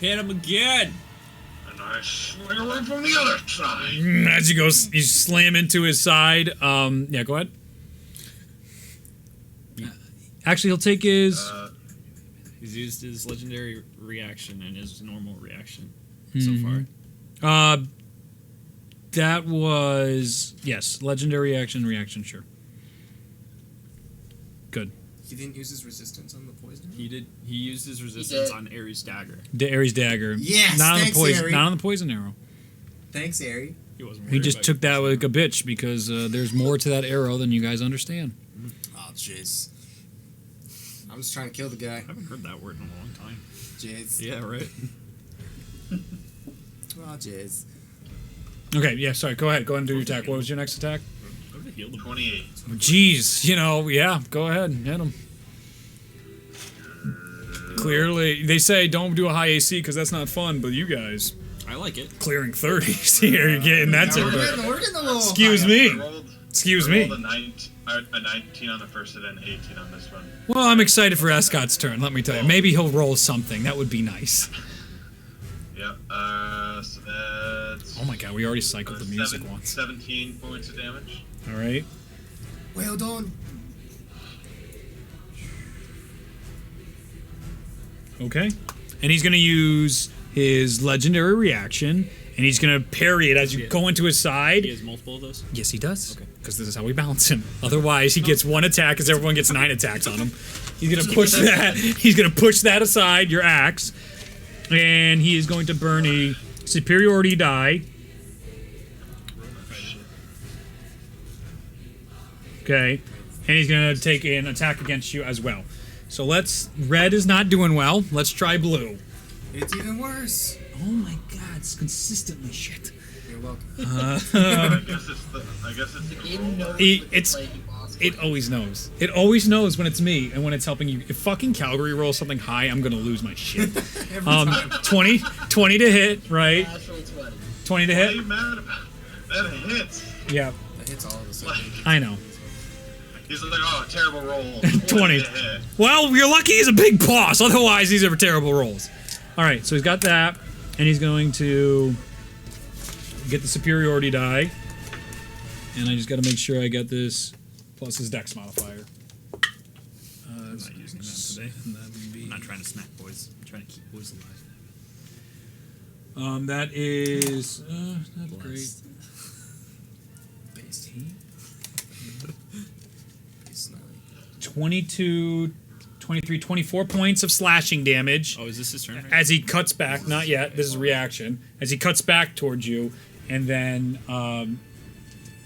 Hit him again! And I swing around from the other side. As you slam into his side. Yeah, go ahead. Actually, he'll take his. He's used his legendary reaction and his normal reaction Mm-hmm. so far. That was yes, legendary reaction. Sure. Good. He didn't use his resistance on the poison. He did. He used his resistance did. on Ares' dagger. The Ares dagger. Yes, Not on the thanks, poison. Ari. Not on the poison arrow. Thanks, Ari. He wasn't. He worried just about took that it. like a bitch because there's more to that arrow than you guys understand. Oh, jeez. I'm just trying to kill the guy. I haven't heard that word in a long time. Jizz. Yeah, right. Oh, jizz. Okay, yeah, sorry. Go ahead and do your attack. What was your next attack? I would have healed him. 28. Jeez, yeah, go ahead and hit him. Clearly, they say don't do a high AC because that's not fun, but you guys I like it. clearing 30s here, you're getting that We're territory. getting a little Excuse high. me. I Excuse rolled me. a 19 on the first and then 18 on this one. Well, I'm excited for Escott's turn, let me tell you. Maybe he'll roll something. That would be nice. Yeah, so that's... Oh my god, we already cycled the music once. 17 points of damage. Alright. Well done. Okay. And he's going to use his legendary reaction, and he's going to parry it as you go into his side. He has multiple of those. Yes, he does. Okay. Because this is how we balance him. Otherwise, he gets one attack because everyone gets 9 attacks on him. He's going to push that. He's going to push that aside, your axe, and he is going to burn a superiority die. Okay. And he's going to take an attack against you as well. So red is not doing well. Let's try blue. It's even worse. Oh my god, it's consistently shit. You're welcome. I guess it's the Game knows It- with the it's- plague boss. It always knows. It always knows when it's me and when it's helping you. If fucking Calgary rolls something high, I'm gonna lose my shit. 20 to hit, right? Natural 20. 20 to What are hit? you mad about? That hits. Yeah, That hits all of a sudden. I know. He's like, oh, terrible roll. 20. to hit. Well, you're lucky he's a big boss. Otherwise, these are terrible rolls. All right, so he's got that, and he's going to get the superiority die. And I just got to make sure I get this plus his dex modifier. I'm not using that today. And that would be, I'm not trying to smack boys. I'm trying to keep boys alive. that is not great. Blessed. Base heat. He's not- 22, 23, 24 points of slashing damage. Oh, is this his turn? Right? As he cuts back, not yet, this is a reaction. As he cuts back towards you, and then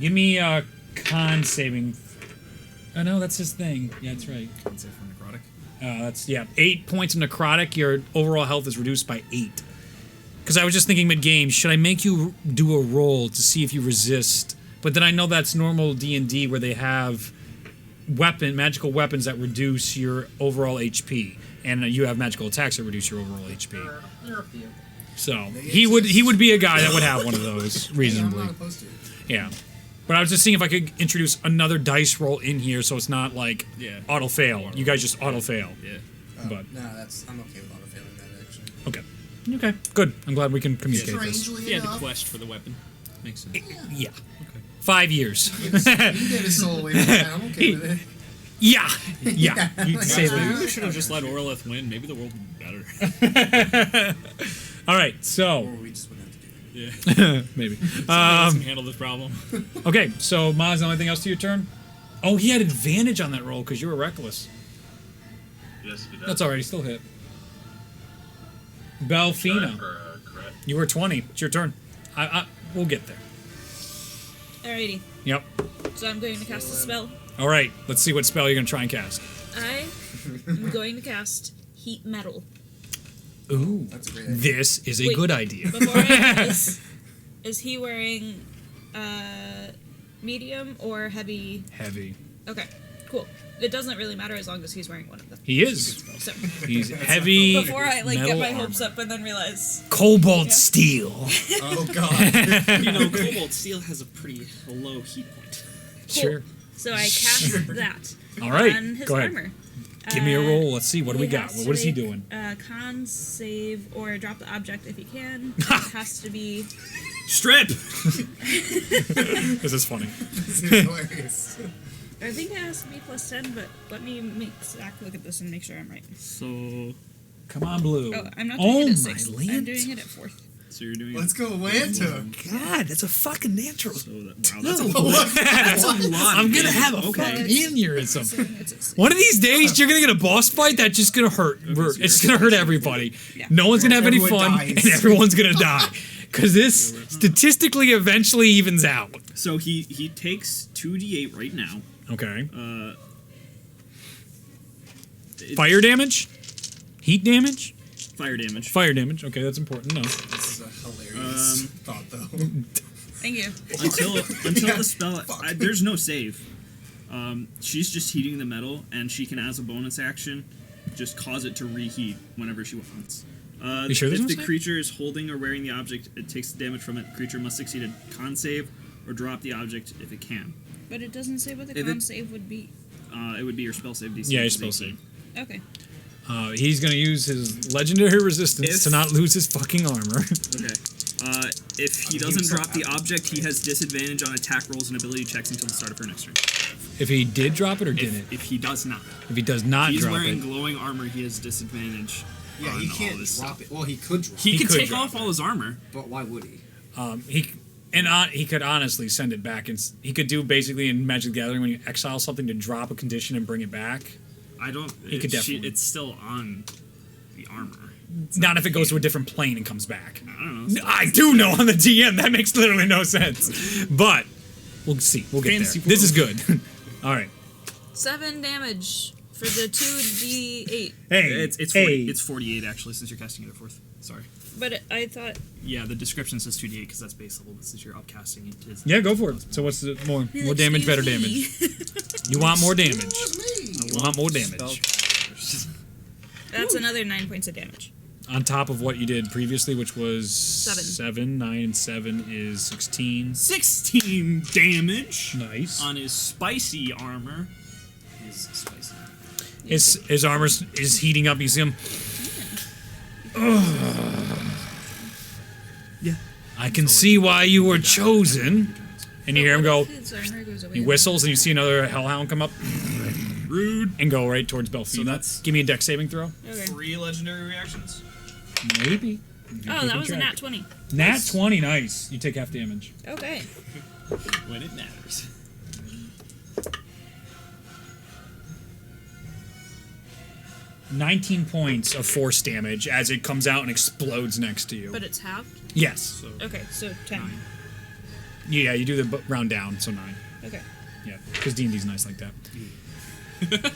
give me a con saving. Oh no, that's his thing. Yeah, that's right. I'd say for necrotic. That's 8 points of necrotic. Your overall health is reduced by 8. Because I was just thinking mid-game, should I make you do a roll to see if you resist? But then I know that's normal D&D where they have magical weapons that reduce your overall HP, and you have magical attacks that reduce your overall HP. There are a few. So he would be a guy that would have one of those I'm reasonably. not opposed to it. Yeah. But I was just seeing if I could introduce another dice roll in here so it's not like Yeah. auto fail. You guys just auto fail. Yeah. But No, I'm okay with auto failing that actually. okay. Okay. Good. I'm glad we can communicate this. Strangely Yeah, the enough, quest for the weapon. Makes sense. Yeah. 5 years. he gave his soul away from that. I'm okay with it. Yeah. Yeah. You can say Maybe that. we should have just let Orleth win. Maybe the world would be better. All right. So Or we just wouldn't have to do it. Yeah. maybe. Someone can handle this problem. Okay. So Maz, anything else to your turn? Oh, he had advantage on that roll because you were reckless. Yes, he does. That's already still hit. Belfina, Correct. you were 20. It's your turn. We'll get there. Alrighty. Yep. So I'm going to cast a spell. All right. Let's see what spell you're gonna try and cast. I am going to cast Heat Metal. Ooh, That's a great idea. this is a Wait. good idea. Before I do this, is he wearing medium or heavy? Heavy. Okay, cool. It doesn't really matter as long as he's wearing one of them. He is. So He's heavy. before I get metal my armor. hopes up and then realize Cobalt steel. Oh god. You know, Cobalt Steel has a pretty low heat point. Sure. so I cast that All right. on his Go ahead. armor. Give me a roll. Let's see. What do we got? has What is to he make, doing? con save or drop the object if you can. It has to be. Strip. This is funny. This is hilarious. I think it has to be +10, but let me make Zach look at this and make sure I'm right. So Come on, Blue. Oh, I'm not doing it at my 6th. I'm Lanta. doing it at 4th. you're doing. Let's go, Lanta. God, that's a fucking natural. So that, wow, No. that's a lot. I'm gonna have a Okay. fucking aneurysm. It's a 6. One of these days, you're gonna get a boss fight that's just gonna hurt. It's gonna hurt everybody. Yeah. No one's gonna have any Everyone fun, dies. and everyone's gonna die. Because this statistically eventually evens out. So he takes 2d8 right now. Okay. Fire Fire damage? Heat damage? fire damage. Fire damage. Okay, that's important. No. This is a hilarious thought, though. Thank you. Until the spell. There's no save. She's just heating the metal, and she can, as a bonus action, just cause it to reheat whenever she wants. You sure there's if no the save? creature is holding or wearing the object, it takes damage from it. The creature must succeed a con save or drop the object if it can. But it doesn't say what the If con it- save would be. It would be your spell save DC. Yeah, your which is spell 18. save. Okay. He's gonna use his legendary resistance If- to not lose his fucking armor. Okay. If he doesn't drop the object, he has disadvantage on attack rolls and ability checks until the start of her next turn. If he did drop it or didn't. If he does not. If he does not He's drop wearing it. glowing armor, he has disadvantage. Yeah, on he all can't this drop stuff. it. Well, he could drop He it, could could take drop off all his armor. but why would he? He could honestly send it back, and he could do basically in Magic the Gathering when you exile something to drop a condition and bring it back. I don't. He could definitely. It's still on the armor. Not if it goes to a different plane and comes back. I don't know. I do know on the DM that makes literally no sense, but we'll see. We'll get Fantasy there. This is good. All right. 7 damage for the 2d8. Hey, It's hey. 40, it's 48 actually since you're casting it at 4th. Sorry. But I thought. Yeah, the description says 2d8 because that's base level, but since you're upcasting it, it's Yeah, go for it. So what's the more damage, better damage? You want more damage. You want more damage. That's another 9 points of damage. On top of what you did previously, which was 7. 9 and 7 is 16. 16 damage Nice. on his spicy armor. He's spicy. His armor is heating up. You see him. Yeah. I can see why you were chosen. And you hear him go. His armor goes away. He whistles, and you see another hellhound come up Rude. and go right towards Belfina. that's- Give me a dex saving throw. Okay. 3 legendary reactions. Maybe. Oh, that was a nat 20. Nat 20, nice. You take half damage. Okay. When it matters. $19 points of force damage as it comes out and explodes next to you. But it's halved? Yes. So Okay, so 10. Yeah, you do the round down, so 9. Okay. Yeah, because D&D's nice like that.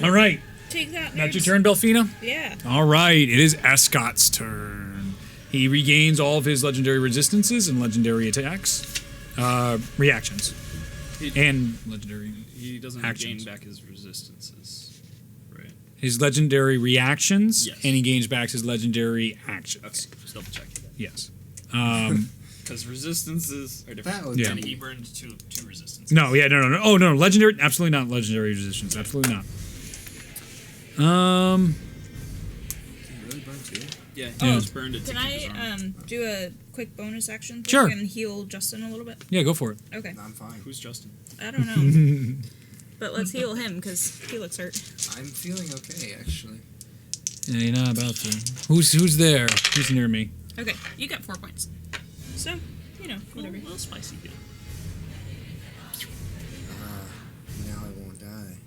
All right. Take that. That's your nerds. turn, Belfina? Yeah. All right, it is Escott's turn. He regains all of his legendary resistances and legendary attacks, reactions, and legendary he doesn't Actions. gain back his resistances. Right. his legendary reactions, Yes. and he gains back his legendary actions. Okay, just double check. Yes. Because resistances are different. That was Yeah. And he burned two resistances. No. Yeah. No. Oh no. Legendary. Absolutely not legendary resistance. Absolutely not. He really burned too. Yeah, Yeah. he just burned it. Can I do a quick bonus action thing Sure. and heal Justin a little bit? Yeah. Go for it. Okay. I'm fine. Who's Justin? I don't know. But let's heal him because he looks hurt. I'm feeling okay, actually. Yeah, you're not about to. Who's there? Who's near me? Okay, you got 4 points. So, whatever. A little spicy. Yeah. Now I won't die.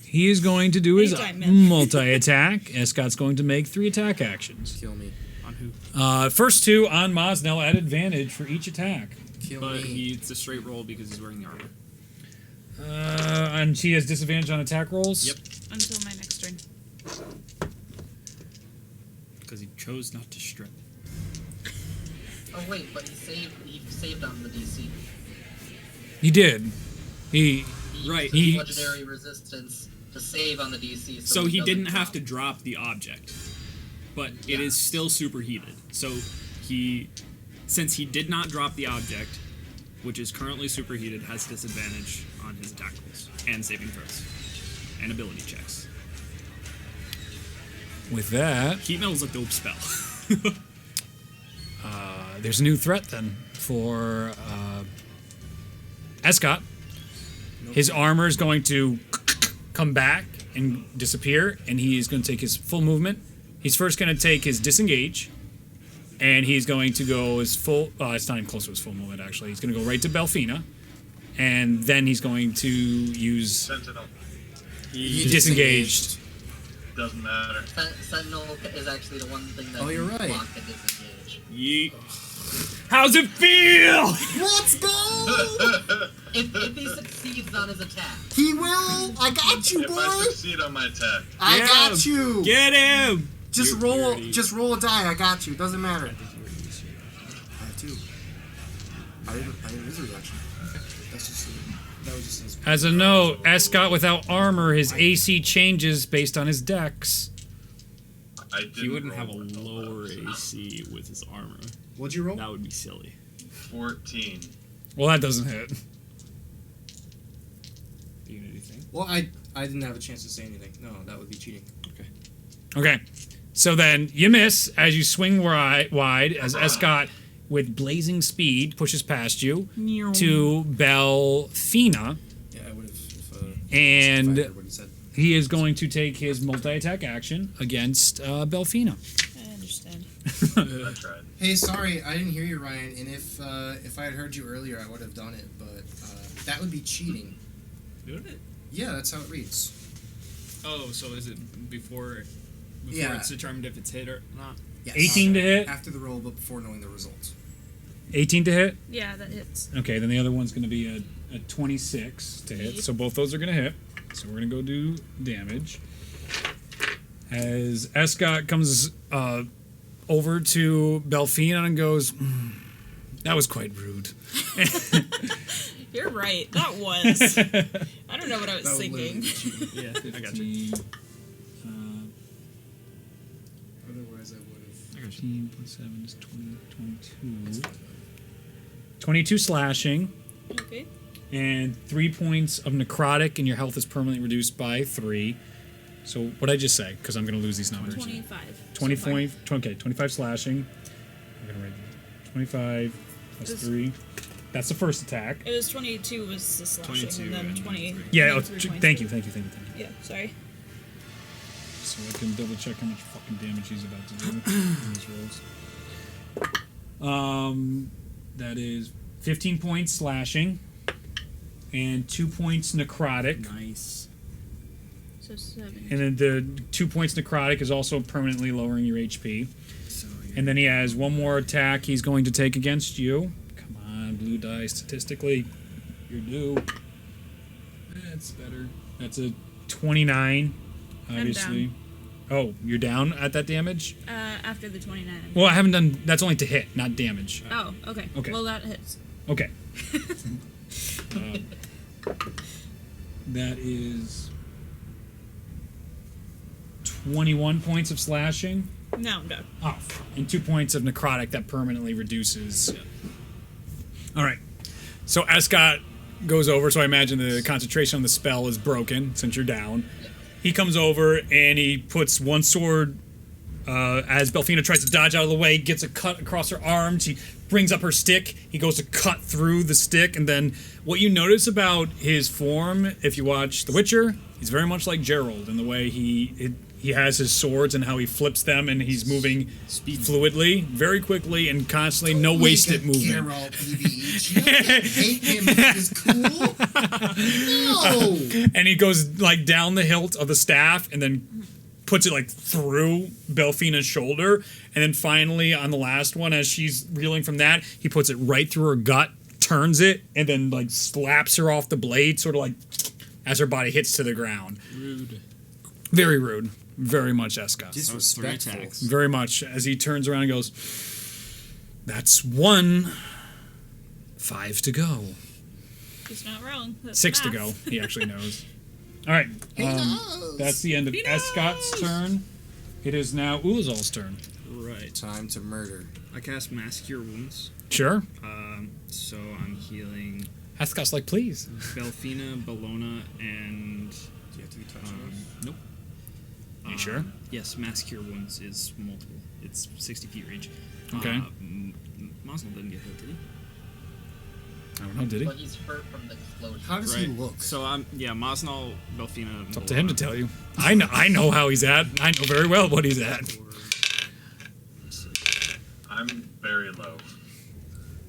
He is going to do his Anytime, man. multi-attack. Escott's going to make 3 attack actions. Kill me. On who? First 2 on Mosnell at advantage for each attack. Kill But me. it's a straight roll because he's wearing the armor. And she has disadvantage on attack rolls? Yep. Until my next turn. Because he chose not to strip. Oh wait, but he saved on the DC. He did. He Right. He He- legendary resistance to save on the DC. So he doesn't didn't have drop. to drop the object, but it Yeah. is still superheated. So since he did not drop the object, which is currently superheated, has disadvantage on his attack rolls and saving throws and ability checks. with that, Heat metal's a dope spell. there's a new threat then for Escott. His armor is going to come back and disappear, and he's going to take his full movement. He's first going to take his disengage, and he's going to go his full... it's not even close to his full movement, actually. He's going to go right to Belfina, and then he's going to use Sentinel. disengaged. Doesn't matter. Sentinel is actually the one thing that Oh, you're can right. block and disengage. Yeet. How's it feel? Let's go! If he succeeds on his attack. He will! I got you, If I boy! succeed on my attack, I Get got him. you! Get him! Just roll a die, I got you. Doesn't matter. I have two. I didn't use a reaction. That's just that was just his. As a note, Escott without armor, his AC changes based on his dex. I didn't He wouldn't have a roll with lower those. AC with his armor. What'd you roll? That would be silly. 14. Well, that doesn't hit. Are you gonna do anything? Well, I didn't have a chance to say anything. No, that would be cheating. Okay. So then you miss as you swing wide as Escott, with blazing speed, pushes past you to Belfina. Yeah, I would have. And if I heard what he said. he is going to take his multi-attack action against Belfina. I understand. I tried. Hey, sorry, I didn't hear you, Ryan. And if I had heard you earlier, I would have done it. But that would be cheating. Would it? Yeah, that's how it reads. Oh, so is it before Yeah. it's determined if it's hit or not? Yes. 18 to hit? After the roll, but before knowing the results. 18 to hit? Yeah, that hits. Okay, then the other one's going to be a 26 to hit. So both those are going to hit. So we're going to go do damage. As Escott comes over to Belfina and goes, that was quite rude. You're right. That was. I don't know what I was That would thinking. literally be cheating. Yeah, I got you. 15, Otherwise, I would have. 15 plus 7 is 20, 22. 22 slashing. Okay. And 3 points of necrotic, and your health is permanently reduced by 3. So what did I just say? Because I'm going to lose these numbers. 25. 20 so far. point, okay, 25 slashing. I'm going to write 25 plus This- 3. That's the first attack. It was 22 was the slashing, 22 and then and 20. Yeah, and oh, then 3 points thank for- you. Yeah, sorry. So I can double check how much fucking damage he's about to do in these rolls. That is 15 points slashing and 2 points necrotic. Nice. So 7. And then the 2 points necrotic is also permanently lowering your HP. So And then he has one more attack he's going to take against you. Come on, blue die. Statistically, you're due. That's better. That's a 29, obviously. Oh, you're down at that damage? After the 29. Well, I haven't done... That's only to hit, not damage. Oh, okay. Okay. Well, that hits. Okay. That is 21 points of slashing. No, I'm done. Oh, and 2 points of necrotic that permanently reduces. All right. So Escott goes over, so I imagine the concentration on the spell is broken since you're down. He comes over and he puts one sword as Belfina tries to dodge out of the way, gets a cut across her arm. She brings up her stick. He goes to cut through the stick, and then what you notice about his form, if you watch The Witcher, he's very much like Geralt in the way he has his swords and how he flips them, and he's moving fluidly, very quickly, and constantly, no wasted movement. Geralt, PvE. You don't hate him because he's cool. No. And he goes like down the hilt of the staff, and then puts it like through Belfina's shoulder, and then finally on the last one, as she's reeling from that, he puts it right through her gut, turns it, and then like slaps her off the blade, sort of like as her body hits to the ground. rude. Very rude. Very much Escott. That was 3 Disrespectful. attacks. Very much. As he turns around and goes, that's 1. 5 to go. He's not wrong. That's 6 to math. go. He actually knows. All right. That's the end of Escott's turn. It is now Ullazall's turn. Right. Time to murder. I cast Mass Cure Wounds. Sure. So I'm healing Escott's like, please. Belfina, Bellona, and Do you have to be touching us? nope. You sure? Yes, Mass Cure Wounds is multiple. It's 60 feet range. Okay. Mosnell didn't get hit, did he? I don't know, did he? But he's hurt from the explosion. How does he look? So Mosnell, Belfina. It's up to him to tell you. I know how he's at. I know very well what he's at. I'm very low.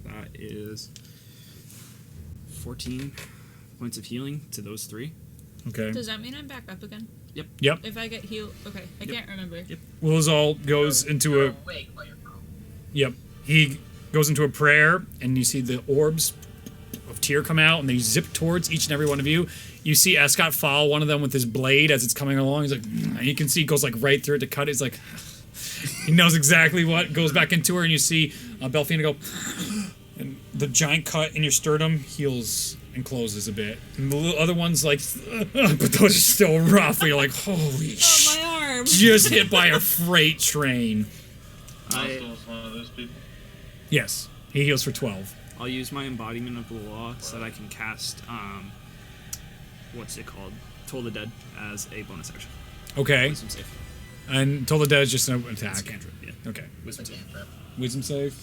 That is 14 points of healing to those 3. Okay. Does that mean I'm back up again? Yep. If I get healed, okay. I can't remember. Yep. Ullazall goes into a. Awake while you're prone. Yep. He goes into a prayer, and you see the orbs of tear come out, and they zip towards each and every one of you. You see Escott follow one of them with his blade as it's coming along. He's like, and you can see he goes like right through it to cut it. He's like, he knows exactly what goes back into her, and you see Belfina go, and the giant cut in your sternum heals and closes a bit. And the little other one's like, but those are still rough. You're like, holy shit. Oh, my arm. Just hit by a freight train. Hostel's one of those people. Yes, he heals for 12. I'll use my embodiment of the law so that I can cast what's it called? Toll the Dead as a bonus action. Okay. Wisdom save. And Toll the Dead is just an It's attack. a cantrip, yeah. Okay. It's a cantrip. Wisdom save.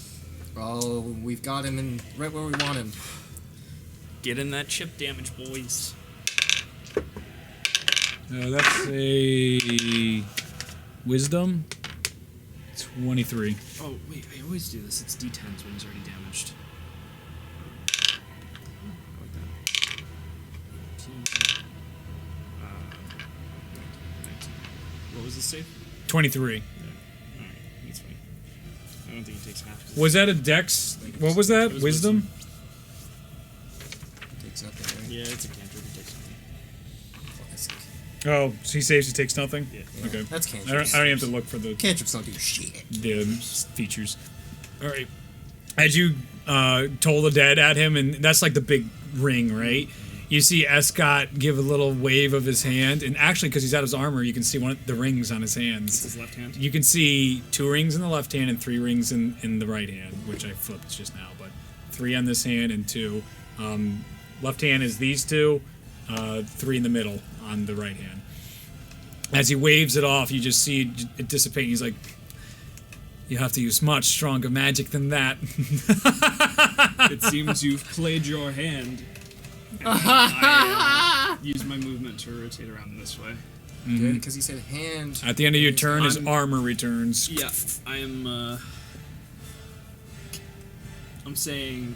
Oh, we've got him in right where we want him. Get in that chip damage, boys. That's a wisdom. 23. Oh, wait, I always do this. It's D10s when he's already damaged. I like that. 18, 19. What was the save? 23. Yeah. Alright, that's fine. I don't think he takes half. Was that a dex? What was that? It was Wisdom? Takes nothing, right? Yeah, it's a cantrip. He takes something. Classic. Oh, so he saves, he takes nothing? Yeah. Okay. That's I don't cantrips. even have to look for the Cantrips don't do shit. features. Alright. As you toll the dead at him, and that's like the big ring, right? You see Escott give a little wave of his hand, and actually, because he's out of his armor, you can see one of the rings on his hands. His left hand. You can see 2 rings in the left hand and 3 rings in the right hand, which I flipped just now, but 3 on this hand and 2. Left hand is these 2, 3 in the middle on the right hand. As he waves it off, you just see it dissipate. He's like, you have to use much stronger magic than that. It seems you've played your hand. And I use my movement to rotate around this way. Good, because he said hand. At the end of your turn, his I'm- armor returns. Yeah, I am. I'm saying,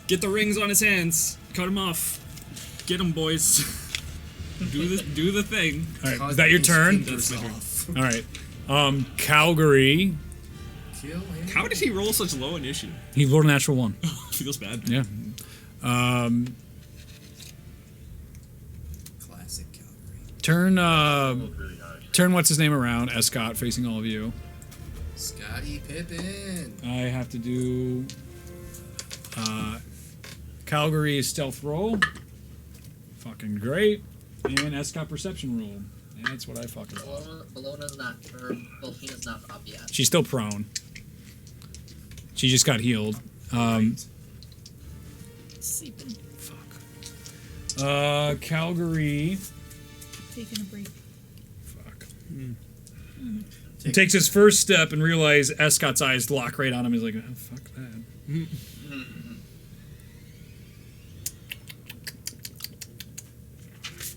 get the rings on his hands. Cut him off. Get him, boys. Do the thing. All right, Cut is that your his turn? fingers That's my turn. off. All right. Calgary, Kill him. How did he roll such low initiative? he rolled a natural 1. Feels bad. Yeah. Classic Calgary. Turn, Really high. turn what's his name around, Escott, facing all of you. Scotty Pippen. I have to do Calgary stealth roll. Fucking great. And Escott perception roll. And that's what I fucking thought. Bologna's not, or Belfina's not up yet. She's still prone. She just got healed. Sleeping. Fuck. Calgary. Taking a break. Fuck. He takes his first step and realizes Escott's eyes lock right on him. He's like, oh, fuck that.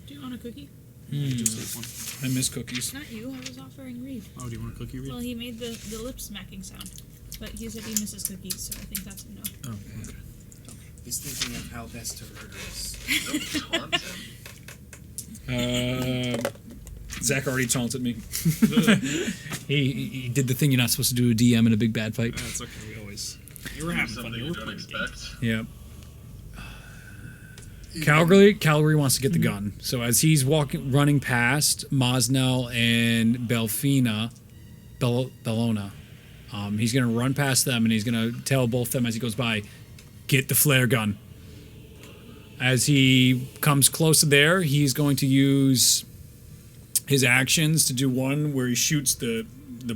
Do you want a cookie? I miss cookies. Not you. I was offering Reed. Oh, do you want a cookie, Reed? Well, he made the lip smacking sound, but he said he misses cookies, so I think that's a no. Oh, okay. He's thinking of how best to murder us. Don't taunt him. Zach already taunted me. he did the thing you're not supposed to do to a DM in a big bad fight. That's okay. We always. You were having fun. Something You you were don't playing games. expect. Yeah. Calgary wants to get the gun. So as he's running past Mosnell and Belfina, Bellona, he's going to run past them and he's going to tell both of them as he goes by, get the flare gun. As he comes close to there, he's going to use his actions to do one where he shoots the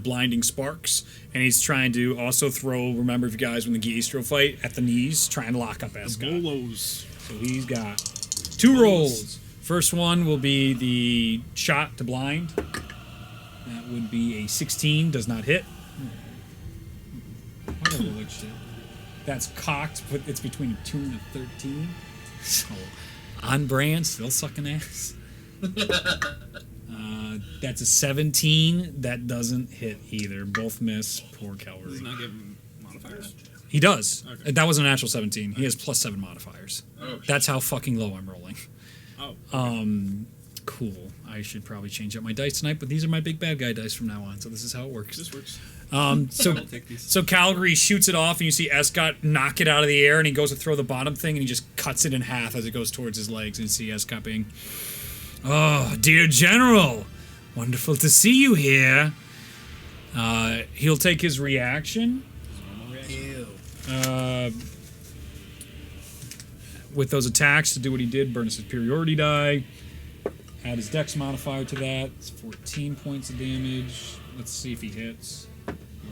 blinding sparks, and he's trying to also throw, remember if you guys when the Geistro fight, at the knees, trying to lock up Escott. Bolos. So he's got 2 rolls. First one will be the shot to blind. That would be a 16. Does not hit. Whatever, like shit. That's cocked, but it's between a 2 and a 13. So, on brand, still sucking ass. That's a 17. That doesn't hit either. Both miss. Poor Calgary. Does not give him modifiers? He does. Okay. That was a natural 17. He has +7 modifiers. Oh, That's how fucking low I'm rolling. Oh. Cool. I should probably change up my dice tonight, but these are my big bad guy dice from now on, so this is how it works. This works. So I'll take these. so Calgary shoots it off, and you see Escott knock it out of the air, and he goes to throw the bottom thing, and he just cuts it in half as it goes towards his legs, and you see Escott being, "Oh, dear General, wonderful to see you here." He'll take his reaction. Ew. With those attacks to do what he did, burn his superiority die. Add his dex modifier to that. It's 14 points of damage. Let's see if he hits.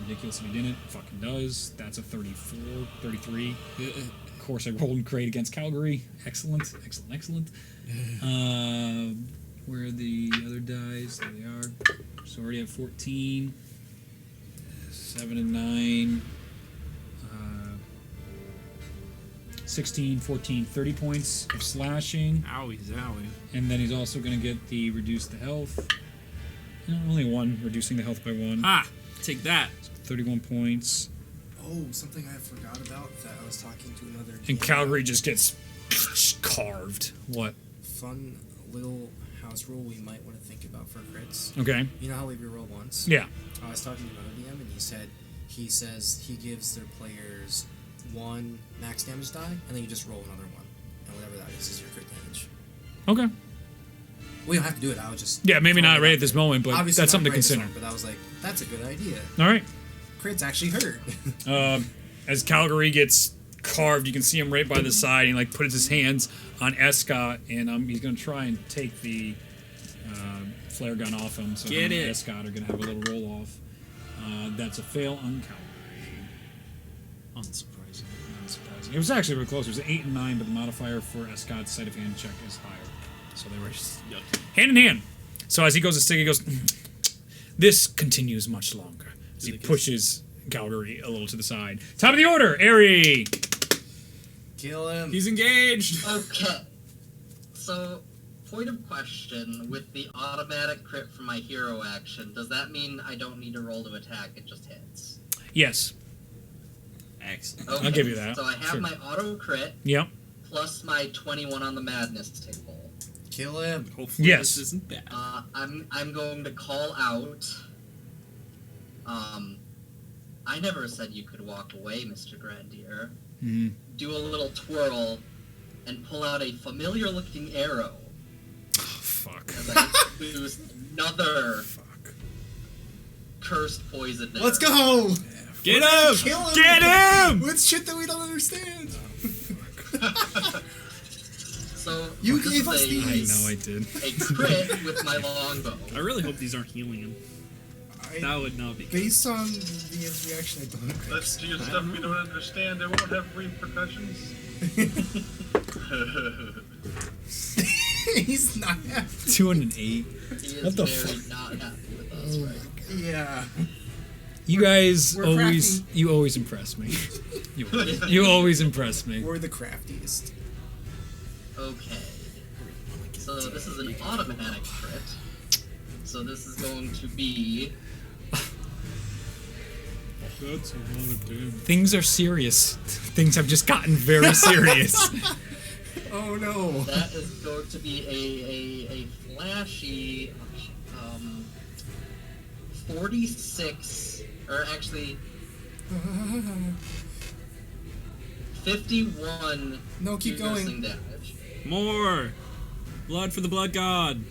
Ridiculous if he didn't. Fucking does. That's a 34, 33. Of course, I rolled great against Calgary. Excellent, excellent, excellent. Where are the other dice? There they are. So already at 14. 7 and 9. 16, 14, 30 points of slashing. Owie, zowie. And then he's also going to get the reduce the health. Only one, reducing the health by 1. Ha! Take that. 31 points. Oh, something I forgot about that I was talking to another. And DM Calgary about. just gets carved. What? Fun little house rule we might want to think about for crits. Okay. You know how we reroll once? Yeah. I was talking to another DM and he says he gives their players 1 max damage die, and then you just roll another one, and whatever that is your crit damage. Okay. We don't have to do it. I was just Yeah, maybe throwing not it right out at this there. moment, but Obviously that's not something to right this consider. moment, but I was like, that's a good idea. All right. Crits actually hurt. As Calgary gets carved, you can see him right by the side. He puts his hands on Escott, and he's going to try and take the flare gun off him. So Get him and it. Escott are going to have a little roll off. That's a fail on Calgary. Unsurprising. It was actually really close. It was 8 and 9, but the modifier for Escott's sleight of hand check is higher. So they were just hand in hand. So as he goes to stick, he goes, "This continues much longer." As he pushes Calgary a little to the side. Top of the order, eerily. Kill him. He's engaged. Okay. So, point of question, with the automatic crit from my hero action, does that mean I don't need to roll to attack, it just hits? Yes. Excellent. Okay. I'll give you that. So I have Sure. my auto crit, Yep. plus my 21 on the madness table. Kill him. Hopefully Yes. this isn't bad. I'm going to call out. I never said you could walk away, Mr. Grandier. Mm-hmm. Do a little twirl, and pull out a familiar-looking arrow. Fuck. As I lose another Fuck. cursed poison arrow. Let's go! Get him! Kill him! Get him! With shit that we don't understand. So You this gave is us a, these. I know I did. a crit with my longbow. I really hope these aren't healing him. That would not be good. Based on the reaction, I don't. Let's do stuff we don't understand. It won't have repercussions. He's not happy. 208. He is What the very fuck? not happy with us right now. Yeah. You guys We're always impress me. You always impress me. We're the craftiest. Okay. So this is an automatic crit. So this is going to be That's a lot of damage. Things are serious. Things have just gotten very serious. Oh no. that is going to be a flashy 46 or actually 51 No, keep piercing going. damage More! Blood for the blood god!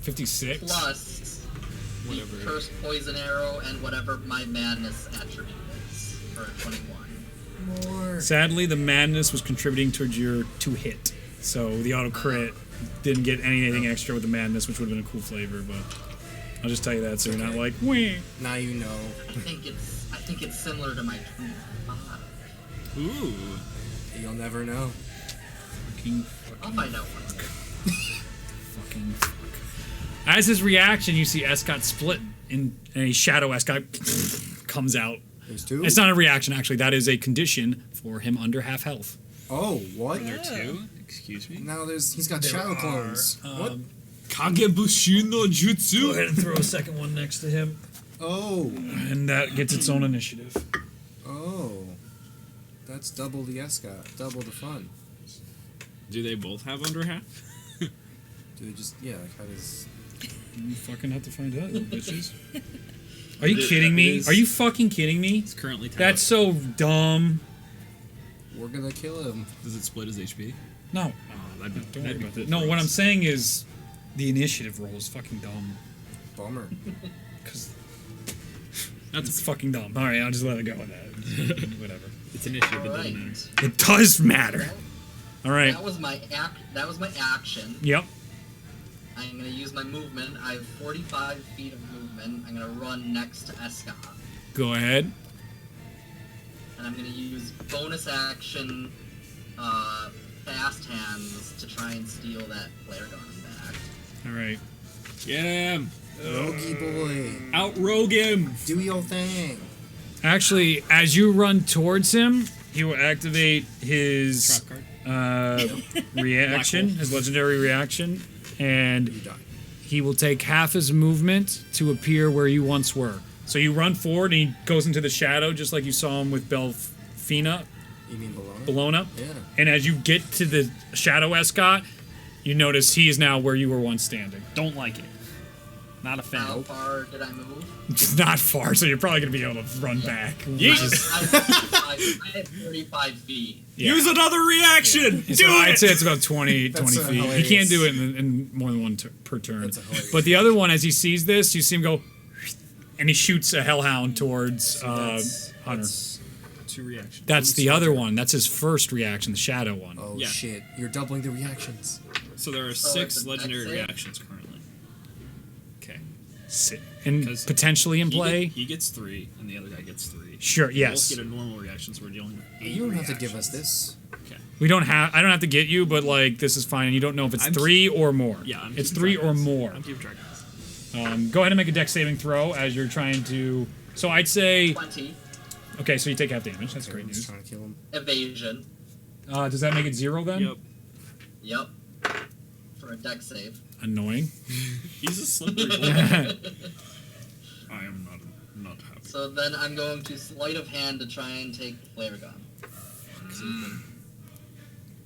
56. plus Whatever. the cursed poison arrow and whatever my madness attribute is for a 21. More. Sadly, the madness was contributing towards your 2 hit. So the auto crit didn't get anything extra with the madness, which would have been a cool flavor, but I'll just tell you that so you're not like, weh. Now you know. I think it's similar to my 25. Ooh. You'll never know. Fucking I'll find out one day. fuck. As his reaction, you see Escott split, and a shadow Escott comes out. There's two? It's not a reaction, actually. That is a condition for him under half health. Oh, what? There are two? Excuse me? Now he's got shadow clones. What? Kagebushi no jutsu? Go ahead and throw a second one next to him. Oh. And that gets its own initiative. Oh. That's double the Escott. Double the fun. Do they both have under half? Do they just... Yeah, like how does... You fucking have to find out, little bitches. Are you kidding me? Are you fucking kidding me? It's currently tied That's so dumb. We're gonna kill him. Does it split his HP? No. Oh, that'd be, Don't worry that'd be about good that. No, for what us. I'm saying is the initiative roll is fucking dumb. Bummer. Because That's it's fucking dumb. All right, I'll just let it go with that. Whatever. It's initiative, it Alright. doesn't matter. It does matter. All right. That was my action. Yep. I'm gonna use my movement. I have 45 feet of movement. I'm gonna run next to Escott. Go ahead. And I'm gonna use bonus action, fast hands to try and steal that flare gun back. All right. Get him! Rogie boy. Outrogue him! Do your thing. Actually, as you run towards him, he will activate his Trap card. reaction, his legendary reaction, and You die. he will take half his movement to appear where you once were. So you run forward, and he goes into the shadow, just like you saw him with Belfina, You mean Bologna? Bologna. Yeah. And as you get to the shadow Escott, you notice he is now where you were once standing. Don't like it. Not a fan. How far did I move? It's not far, so you're probably going to be able to run back. Yeet. I had 35 feet. Yeah. Use another reaction! So Do I'd it! say it's about 20 That's, feet. He hilarious. can't do it in more than one per turn. That's hilarious. But the other one, as he sees this, you see him go, and he shoots a hellhound towards Hunter. That's two reactions. That's the other one. That's his first reaction, the shadow one. Oh Yeah. shit. You're doubling the reactions. So there are So 6 it's a legendary dex save? reactions currently. Okay. And 'Cause potentially in play. He gets 3, and the other guy gets 3. Sure, Both yes. get a normal reaction, so we're dealing with 8 You don't have to give us reactions. this. Okay. We don't have. I don't have to get you, but like this is fine. And you don't know if it's I'm 3 or more. Yeah, I'm it's keeping 3 track or of this. more. I'm keeping track of this. Go ahead and make a dex saving throw as you're trying to. So I'd say. 20 Okay, so you take half damage. That's great Everyone's news. trying to kill him. evasion. Does that make it 0 then? Yep. Yep. For a deck save. Annoying. He's a slippery boy. I am not happy. So then I'm going to sleight of hand to try and take the flare gun.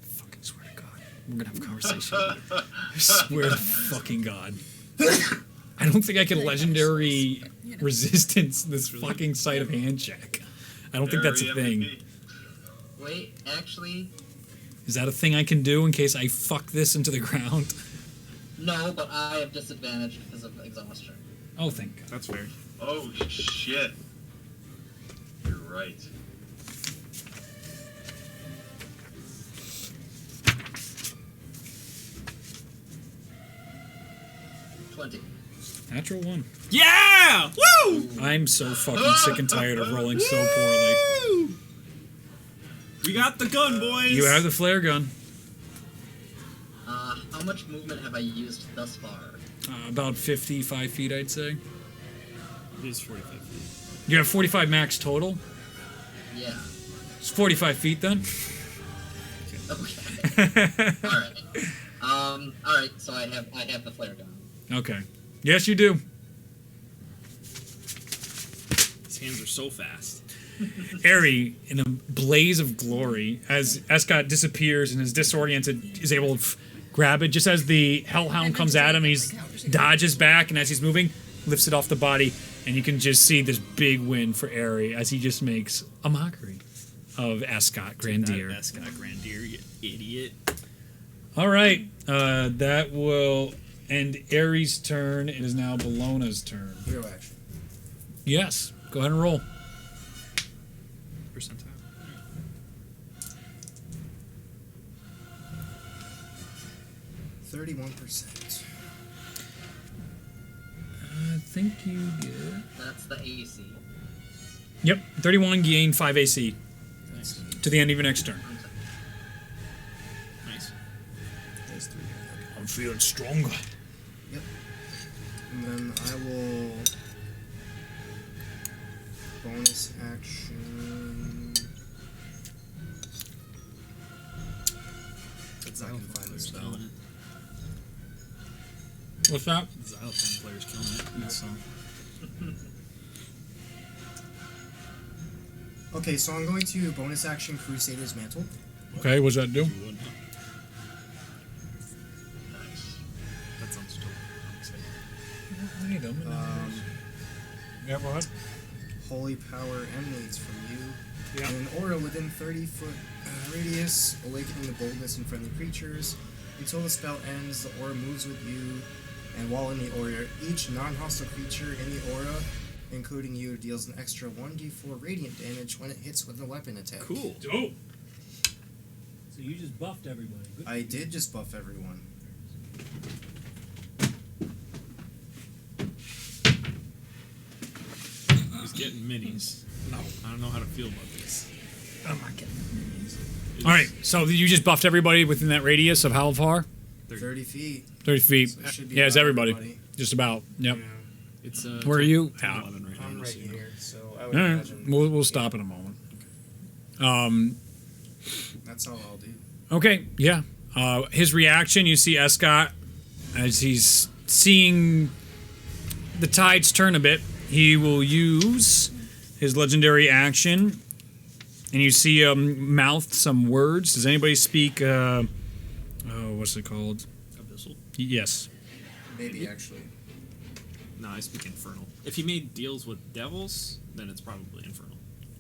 Fucking swear to God. We're gonna have a conversation. I swear to fucking God. I don't think I can legendary resistance this fucking sleight of hand check. I don't think that's a Very thing. MVP. Wait, actually, Is that a thing I can do in case I fuck this into the ground? no, but I have disadvantage because of exhaustion. Oh, thank God. That's fair. Oh shit. You're right. Natural 1. Yeah! Woo! I'm so fucking sick and tired of rolling so poorly. Woo! We got the gun, boys! You have the flare gun. How much movement have I used thus far? About 55 feet, I'd say. It is 45 feet. You have 45 max total? Yeah. It's 45 feet then? Okay. Alright, so I have the flare gun. Okay. Yes, you do. His hands are so fast. Airy, in a blaze of glory, as Escott disappears and is disoriented, is able to grab it. Just as the hellhound comes at him, he dodges back, and as he's moving, lifts it off the body, and you can just see this big win for Airy as he just makes a mockery of Escott Grandier. That Escott Grandier, you idiot. All right, that will end Airy's turn. It is now Bologna's turn. Hero action. Yes, go ahead and roll. Percentile. 31%. I think you get. That's the AC. Yep, 31 gain 5 AC That's to the end of your next turn. Nice. That's 3. I'm feeling stronger. Yep. And then I will bonus action. I can find the spell. What's that? Xylophone players killing it in this song. Okay, so I'm going to bonus action Crusader's Mantle. Okay, what's that do? You would, huh? Nice. That sounds dope. I'm excited. I need them. Yeah, what? Holy power emanates from you. Yeah. And an aura within 30-foot radius, awakening the boldness in friendly creatures. Until the spell ends, the aura moves with you, and while in the aura, each non-hostile creature in the aura, including you, deals an extra 1d4 radiant damage when it hits with a weapon attack. Cool. Dope. So you just buffed everybody. Good. I did just buff everyone. He's getting minis. No. I don't know how to feel about this. I'm not getting minis. All right, so you just buffed everybody within that radius of how far? 30 feet. 30 feet. So it should be Yeah, it's about everybody. Just about. Yep. Yeah. It's Where are you? 11 right now. I'm right so you know. here, so I would All right, imagine. we'll stop in a moment. That's all I'll do. Okay, yeah. His reaction, you see Escott, as he's seeing the tides turn a bit, he will use his legendary action, and you see him mouth some words. Does anybody speak, what's it called? Abyssal? Yes. Maybe, actually. No, I speak infernal. If he made deals with devils, then it's probably infernal.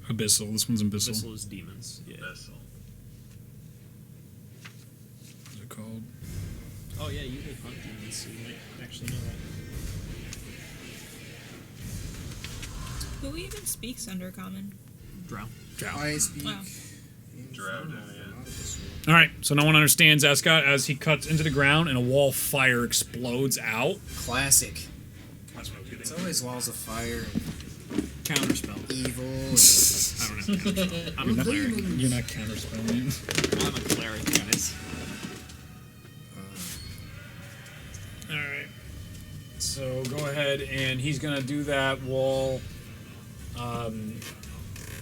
Abyssal. This one's Abyssal. Abyssal is demons. Yeah. Vessel. What's it called? Oh yeah, you did hunt demons, so you might actually know that. Who even speaks Undercommon? Drow. I speak. Wow. Drow, Infernal, yeah. not Abyssal. All right, so no one understands Escott as he cuts into the ground and a wall of fire explodes out. Classic. That's what I was getting. It's always walls of fire, Counterspell. evil. I don't have counterspell. I'm a cleric. You're not counterspelling. I'm a cleric, guys. All right. So go ahead, and he's gonna do that wall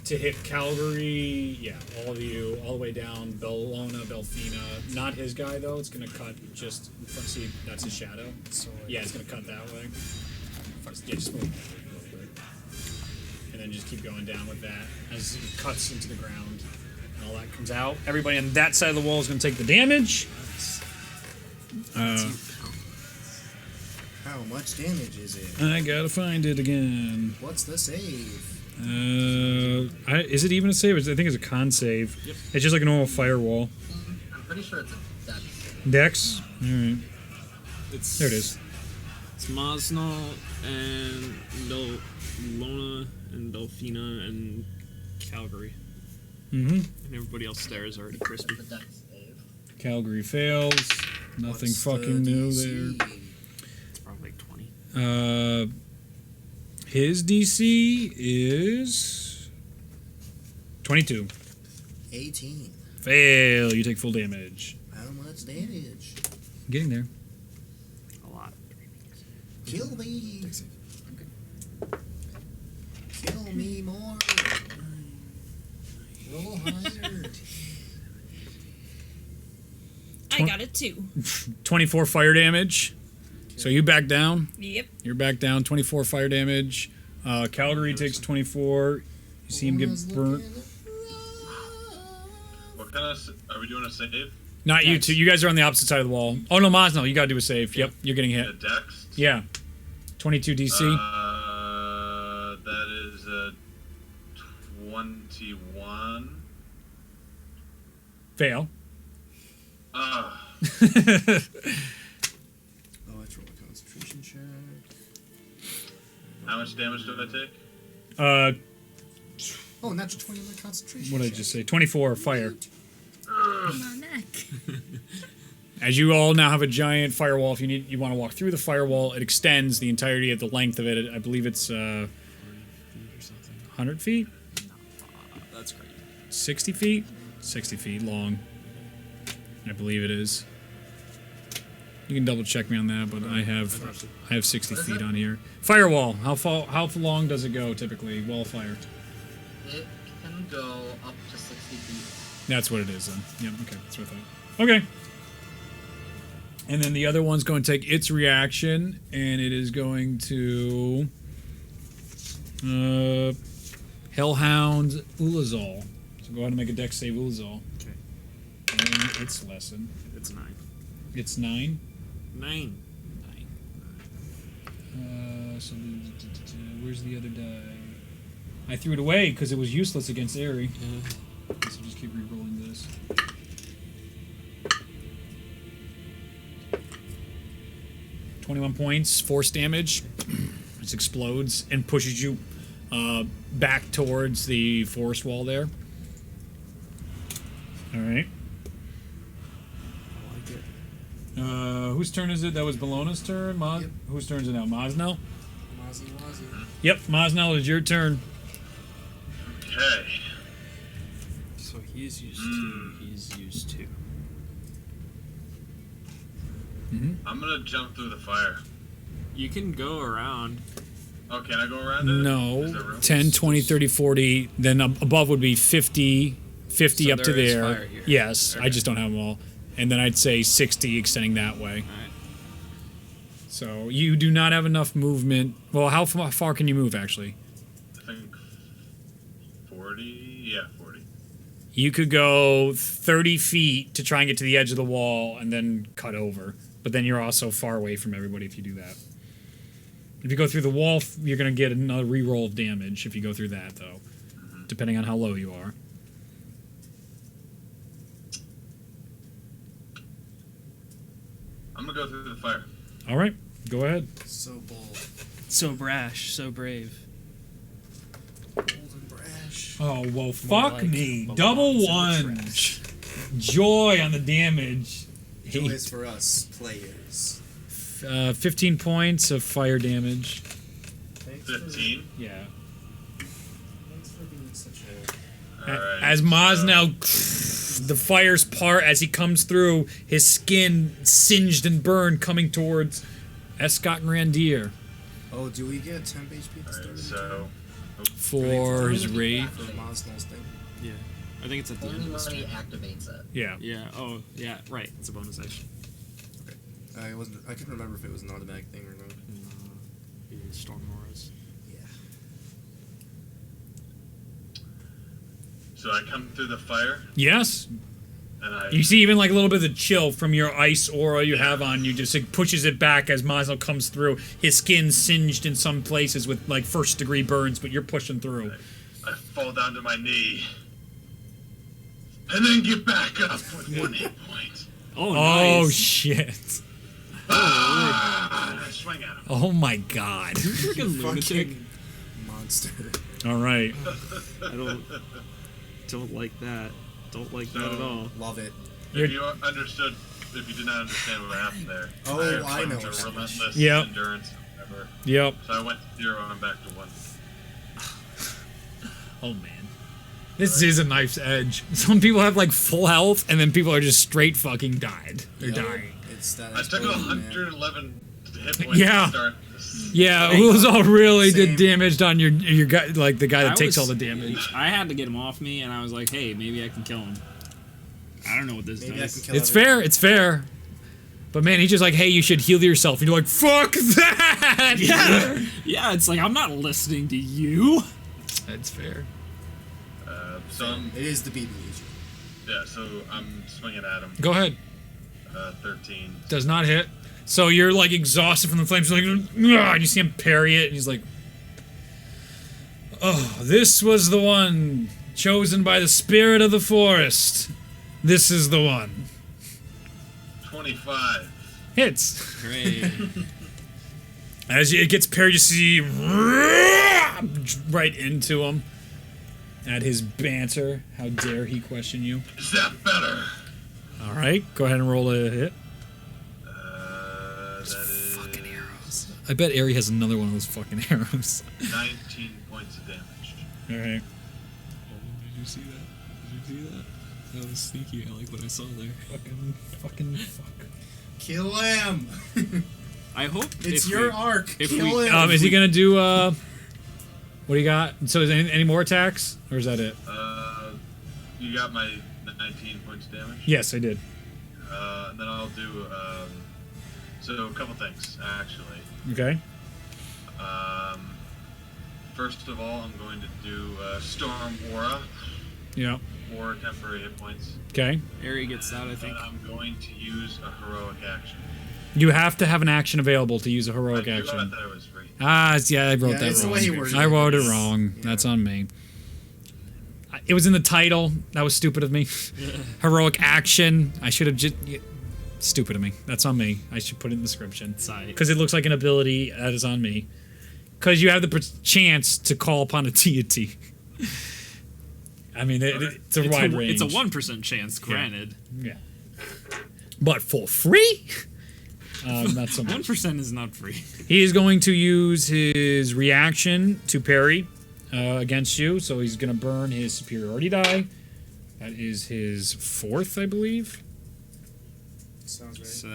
to hit Calgary. Yeah, all of you, all the way down. Bellona, Belfina. Not his guy though. It's gonna cut just in front. See, that's his shadow. So Yeah, it's gonna cut that way. Yeah, just move real quick, and then just keep going down with that as it cuts into the ground, and all that comes out. Everybody on that side of the wall is gonna take the damage. how much damage is it? I gotta find it again. What's the save? Is it even a save? I think it's a con save. Yep. It's just like a normal firewall. I'm pretty sure it's a dex. Dex. All right. It's There it is. It's Masnal and Lona and Belfina and Calgary. Mm-hmm. And everybody else there is already crispy. The dex save. Calgary fails. Nothing What's fucking the new DC? there. It's probably like 20. His DC is 22. 18. Fail. You take full damage. How much damage? Getting there. A lot. Kill me. Kill me more. Roll higher. I got it too. 24 fire damage. So you back down. Yep. You're back down. 24 fire damage. Calgary takes 24. You see him get burnt. What kind of? Are we doing a save? Not you Dex. two. You guys are on the opposite side of the wall. Oh no, Mosno, you gotta do a save. Yep, you're getting hit. The dex. Yeah. 22 DC. That is a 21. Fail. Ah. Oh, let's roll a concentration check. How much damage did I take? Oh, natural 20 on the concentration What did I check. just say? 24 fire. My neck. As you all now have a giant firewall. If you want to walk through the firewall, it extends the entirety of the length of it. I believe it's 40 feet or something. 100 feet, That's great. 60 feet, 60 feet long. I believe it is. You can double check me on that, but I have 60 feet on here. Firewall. How long does it go typically? Wall of fire. It can go up to 60 feet. That's what it is then. Yep. Okay. That's what I thought. Okay. And then the other one's going to take its reaction, and it is going to Hellhound Ullazall. So go ahead and make a dex save, Ullazall. Okay. And its lesson. It's 9. It's 9. 9. So where's the other die? I threw it away because it was useless against Airy. So just keep re-rolling this. .21 points, force damage. It explodes and pushes you back towards the forest wall there. All right. I like it. Whose turn is it? That was Bellona's turn. Yep. Whose turn is it now? Mosnell? Mozzie Wazzie. Yep, Mosnell, it's your turn. Okay. So he's used 2. He's used 2. I'm gonna jump through the fire. You can go around. Oh, can I go around it? Is there No. room? 10, 20, 30, 40. Then above would be 50 So up to there is there. fire here. Yes, I Okay. just don't have them all. And then I'd say 60 extending that way. Alright. So you do not have enough movement. Well, how far can you move, actually? I think 40. Yeah, 40. You could go 30 feet to try and get to the edge of the wall and then cut over. But then you're also far away from everybody if you do that. If you go through the wall, you're going to get another reroll of damage if you go through that, though. Depending on how low you are. I'm gonna go through the fire. All right, go ahead. So bold. So brash, so brave. Bold and brash. Oh, well, fuck like me. belongs Double in the ones. Joy on the damage. Joy is for us players. 15 points of fire damage. Thanks 15. Yeah. Thanks for being such a. Alright. As Maz now, the fires part as he comes through, his skin singed and burned, coming towards Escott Grandier Oh, do we get temp HP to Alright, start? so. for his raid. For Mosnell's thing. Yeah. I think it's at the end Only of the when he stream. activates it. Yeah. Yeah. Oh, yeah. Right. It's a bonus action. I couldn't remember if it was an automatic thing or not. Storm auras. Yeah. So I come through the fire, Yes. and I. You see even like a little bit of the chill from your ice aura you have on you just like pushes it back as Mazel comes through. His skin singed in some places with like first degree burns, but you're pushing through. I fall down to my knee. And then get back up with 1 hit point. Oh, Oh nice. shit. Ah, and I swing at him. Oh my god. Freaking lunatic. Fucking monster. All right. I don't like that. Don't like that at all. Love it. If you understood, if you did not understand what happened there. Oh, I know To what happened. relentless Yep. endurance, whatever. Yep. So I went to 0 and back to 1. Oh man. This is a knife's edge. Some people have like full health, and then people are just straight fucking died. They're Yep. dying. It's that. I took 111 hit points Yeah. to start this. Yeah, Ullazall really Same. did damage on your guy, like the guy that I takes was- all the damage. I had to get him off me, and I was like, "Hey, maybe I can kill him." I don't know what this Maybe I does. can kill It's everyone. fair. It's fair. But man, he's just like, hey, you should heal yourself. And you're like, fuck that. Yeah, yeah. It's like I'm not listening to you. That's fair. So I'm, It is the BBH. yeah, so I'm swinging at him. Go ahead. 13. Does not hit. So you're like exhausted from the flames. You're like, "Ugh," and you see him parry it, and he's like, oh, this was the one chosen by the spirit of the forest. This is the one. 25. Hits. Great. As it gets parried, you see right into him. At his banter. How dare he question you? Is that better? All right, go ahead and roll a hit. That is Fucking arrows. I bet Ari has another one of those fucking arrows. 19 points of damage. All right. Did you see that? Did you see that? That was sneaky. I like what I saw there. Fucking fuck. Kill him. I hope It's if your we- arc. if Kill we- him. Is he gonna do? What do you got? So is any more attacks, or is that it? You got my 19 points damage. Yes, I did. And then I'll do so a couple things actually. Okay. First of all, I'm going to do Storm Aura. Yeah. 4 temporary hit points. Okay. Ari gets that, I think. And I'm going to use a heroic action. You have to have an action available to use a heroic I action. thought it was free. Yeah, I wrote Yeah, that it's the wrong. way he worded I wrote it it. wrong. Yeah. That's on me. It was in the title. That was stupid of me. Heroic action. I should have just. Stupid of me. That's on me. I should put it in the description. Because it looks like an ability. That is on me. Because you have the chance to call upon a deity. I mean, it's a wide range. It's a 1% chance, granted. Yeah. But for free? Not so much. 1% is not free. He is going to use his reaction to parry against you, so he's going to burn his superiority die. That is his 4th, I believe. Sounds right. So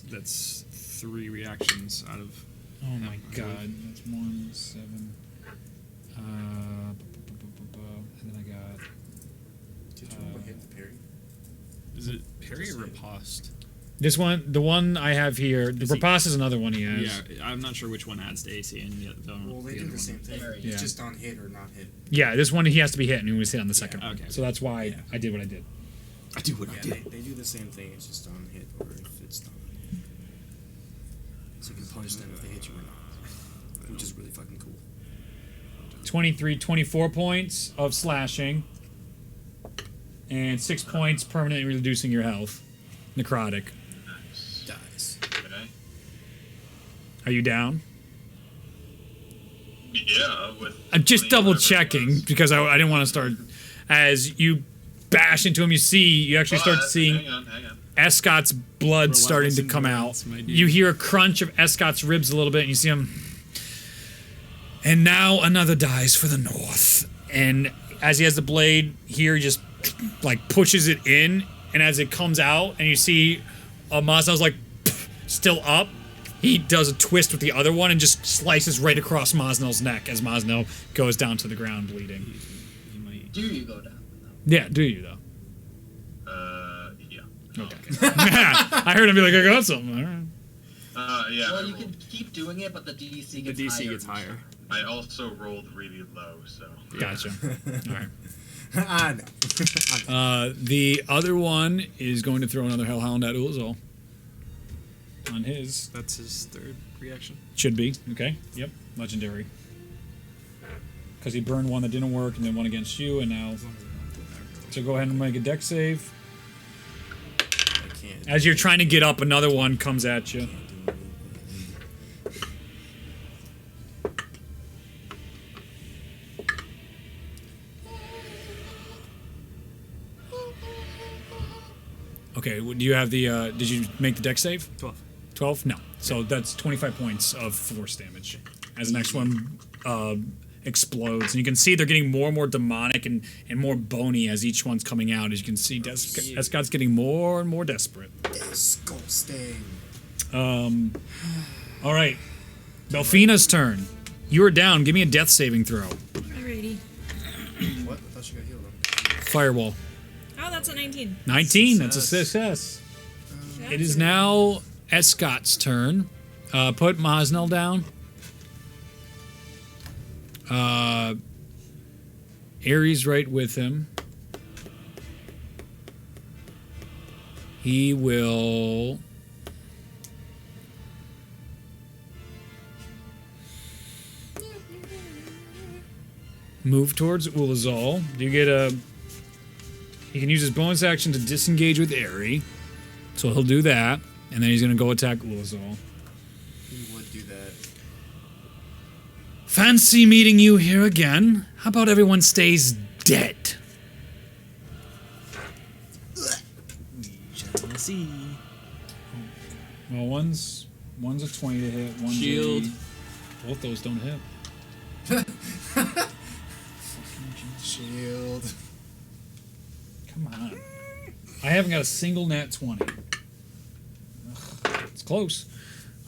that's 3 reactions out of. Oh my god, that's 1, 7. And then I got. Did you want to hit the parry? Is it parry or riposte? This one, the one I have here, the riposte is another one he has. Yeah, I'm not sure which one adds to AC and the other Well, they the do other the same one. thing. Yeah. It's just on hit or not hit. Yeah, this one he has to be hit, and he was hit on the second one. okay. So that's why Yeah. I did what I did. I do what I Yeah, did. they do the same thing. It's just on hit or if it's not. So you can punish them if they hit you or not, which is really fucking cool. 23, 24 points of slashing, and 6 points permanently reducing your health. Necrotic. Dies. Okay. Are you down? Yeah, with. I'm just 20, double whatever it checking was. because I didn't want to start. As you bash into him, you actually start But, seeing Hang on. Escott's blood starting to come out. You hear a crunch of Escott's ribs a little bit, and you see him. And now another dies for the North. And as he has the blade here, he just like pushes it in, and as it comes out, and you see Maznell's like still up. He does a twist with the other one and just slices right across Maznell's neck as Maznell goes down to the ground bleeding. Do you go down? Yeah, do you though? Yeah. Okay. I heard him be like, I got something. All right. Yeah. Well, I you can rolled. keep doing it, but the DC The gets DC higher. gets higher. I also rolled really low, so. Gotcha. All right. I know. The other one is going to throw another Hellhound at Ullazall. On his. That's his 3rd reaction. Should be. Okay. Yep. Legendary. Because he burned one that didn't work and then one against you, and now. So go ahead and make a deck save. I can't. As you're trying to get up, another one comes at you. Okay, do you have the, did you make the deck save? 12. 12? No. So that's 25 points of force damage. As the next one explodes. And you can see they're getting more and more demonic and more bony as each one's coming out. As you can see, Escott's getting more and more desperate. Disgusting. All right. Belfina's turn. You are down. Give me a death saving throw. Alrighty. What? I thought you got healed. Firewall. Oh, that's a 19. 19. That's a success. It is now Escott's turn. Put Maznell down. Ares right with him. He will move towards Ullazall. Do you get a... He can use his bonus action to disengage with Aerie. So he'll do that. And then he's going to go attack Ullazall. He would do that. Fancy meeting you here again. How about everyone stays dead? Shall see. Well, one's a 20 to hit. One's Shield. Both those don't hit. Shield. Come on. I haven't got a single nat 20. Ugh. close.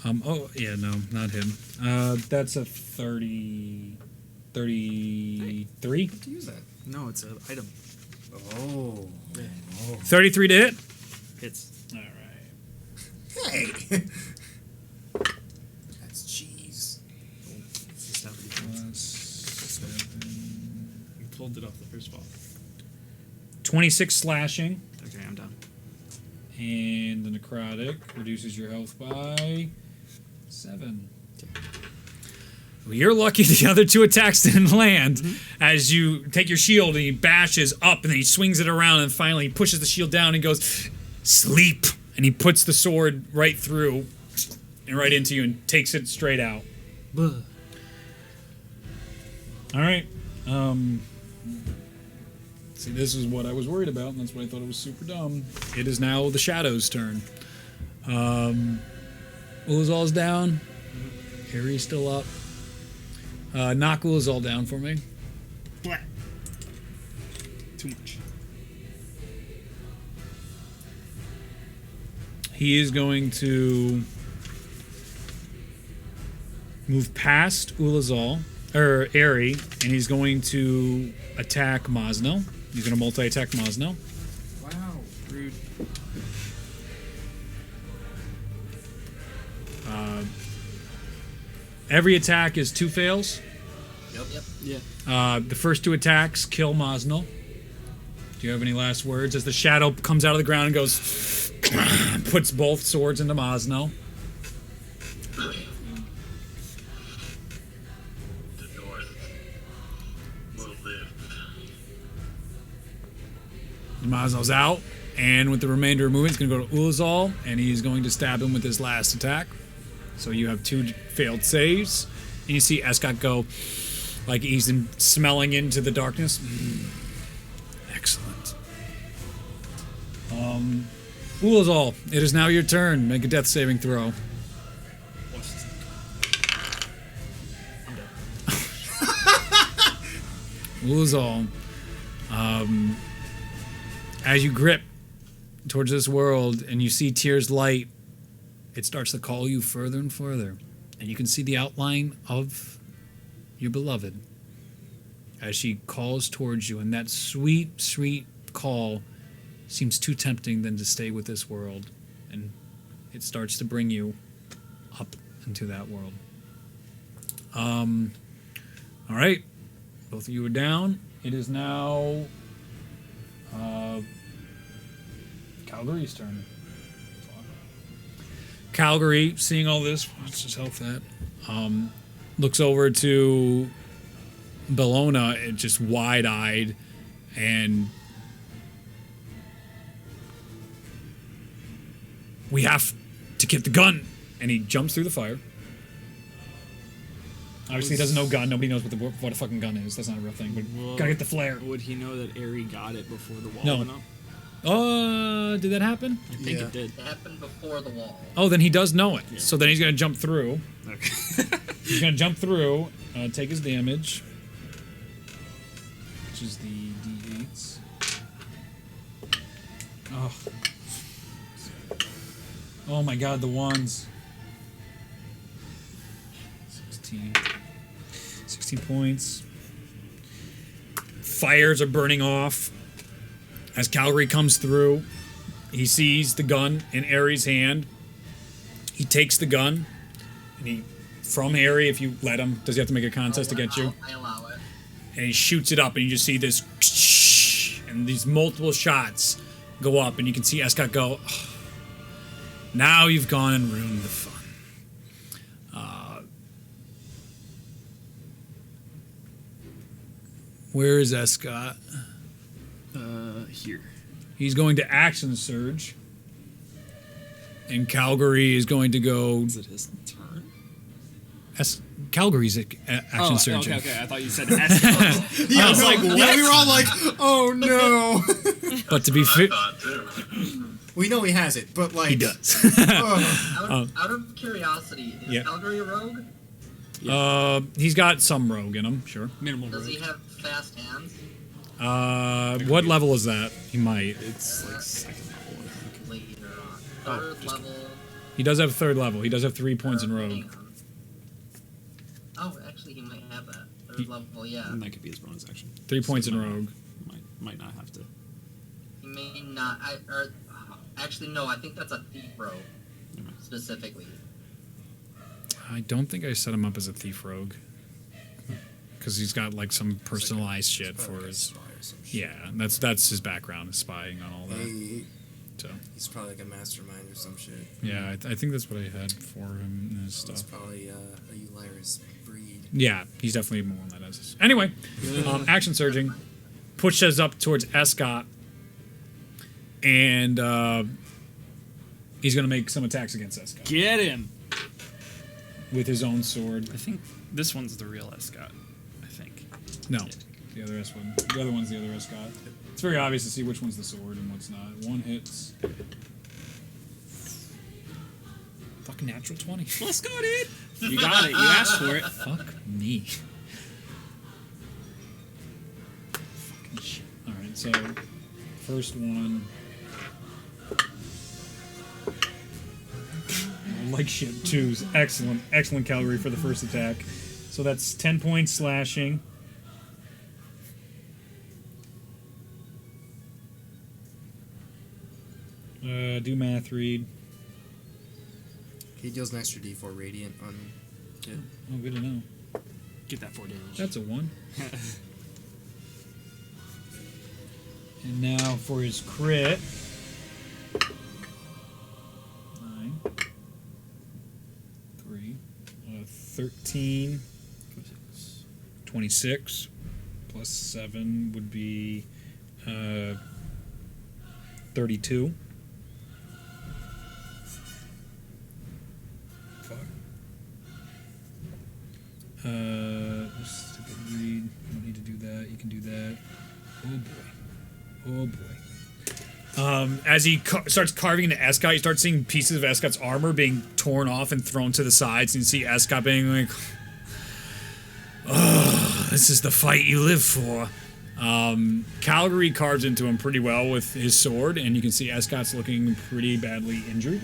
Oh, yeah, no, not him. That's a 33. What to use that? No, it's an item. Oh. 33 to hit. Hits. All right. Hey. That's cheese. It's just how it is. You pulled it off the first ball. 26 slashing. Okay, I'm done. And the necrotic reduces your health by 7. Well, you're lucky the other 2 attacks didn't land. As you take your shield and he bashes up and then he swings it around and finally he pushes the shield down and goes, sleep. And he puts the sword right through and right into you and takes it straight out. All right. See, this is what I was worried about, and that's why I thought it was super dumb. It is now the Shadow's turn. Ullazall's down. Harry's still up. Knock Ullazall down for me. Blah. Too much. He is going to move past Ullazall, or Eerily, and he's going to attack Mosno. He's going to multi-attack Mosno. Wow. Rude. Every attack is 2 fails. Yep. Yeah. The first 2 attacks kill Mosno. Do you have any last words? As the shadow comes out of the ground and goes, puts both swords into Mosno. The North will live. Mosno's out, and with the remainder of movement, he's going to go to Ullazall, and he's going to stab him with his last attack. So you have 2 failed saves, and you see Escott go, like he's smelling into the darkness. Excellent. Ullazall, it is now your turn. Make a death saving throw. Ullazall, as you grip towards this world and you see Tyr's light, it starts to call you further and further, and you can see the outline of your beloved as she calls towards you, and that sweet, sweet call seems too tempting than to stay with this world, and it starts to bring you up into that world. All right, both of you are down. It is now Calgary's turn. Calgary, seeing all this, let's just help that. Looks over to Bellona, just wide-eyed, and we have to get the gun. And he jumps through the fire. Obviously, he doesn't know gun. Nobody knows what a fucking gun is. That's not a real thing. But gotta get the flare. Would he know that Aerie got it before the wall No. went up? Did that happen? I think Yeah. it did. It happened before the wall. Oh, then he does know it. So then he's gonna jump through. Okay. He's gonna jump through, take his damage, which is the d8s. Oh my god, the ones. 16 points. Fires are burning off. As Calgary comes through, he sees the gun in Aerie's hand. He takes the gun, and from Aerie, if you let him, does he have to make a contest to get you? I allow it. And he shoots it up, and you just see this, and these multiple shots go up, and you can see Escott go, "Oh, now you've gone and ruined the fun." Where is Escott? Here. He's going to action surge, and Calgary is going to go. Is it his turn? Calgary's action surging. Okay. I thought you said S. Yeah, I was like, what? Yeah, we were all like, oh no. But to be I fair, thought too. We know he has it, but like he does. Out of curiosity, is Yeah. Calgary a rogue? He's got some rogue in him, sure. Minimal Does rogue. he have fast hands? What level is that? He might. It's like second level, I think. Later on. Oh, Third just- level. He does have third level. He does have 3 points in rogue. Hang on. Oh, actually, he might have that. Third level, yeah. And that could be his bonus action. 3 points in might- rogue. Might not have to. He may not. Actually, no, I think that's a thief rogue, specifically. I don't think I set him up as a thief rogue. Because he's got like some personalized shit for his. Yeah, that's his background, is spying on all that. So He's probably like a mastermind or some shit. yeah, I think that's what I had for him and his He's stuff. probably a Ullazall breed. Yeah, he's definitely more on that as. Anyway, action surging pushes up towards Escott, and he's gonna make some attacks against Escott Get him! with his own sword. I think this one's the real Escott. I think. No, the other S one. The other one's the other Escott. It's very obvious to see which one's the sword and what's not. One hits. Fucking natural 20. Let's go, dude! You got it. You asked for it. Fuck me. Fucking shit. Alright, so first one. Like shit, twos. Excellent. Excellent Calgary for the first attack. So that's 10 points slashing. Do math read. He deals an extra D4 radiant on it. Oh, good to know. Get that 4 damage. That's a 1. And now for his crit. 9. 3. 13. 26. Plus 7 would be 32. Fuck. Just stupid read. You don't need to do that. You can do that. Oh boy. Oh boy. As he starts carving into Escott, you start seeing pieces of Escott's armor being torn off and thrown to the sides, and you see Escott being like, "Oh, this is the fight you live for." Calgary carves into him pretty well with his sword, and you can see Escott's looking pretty badly injured.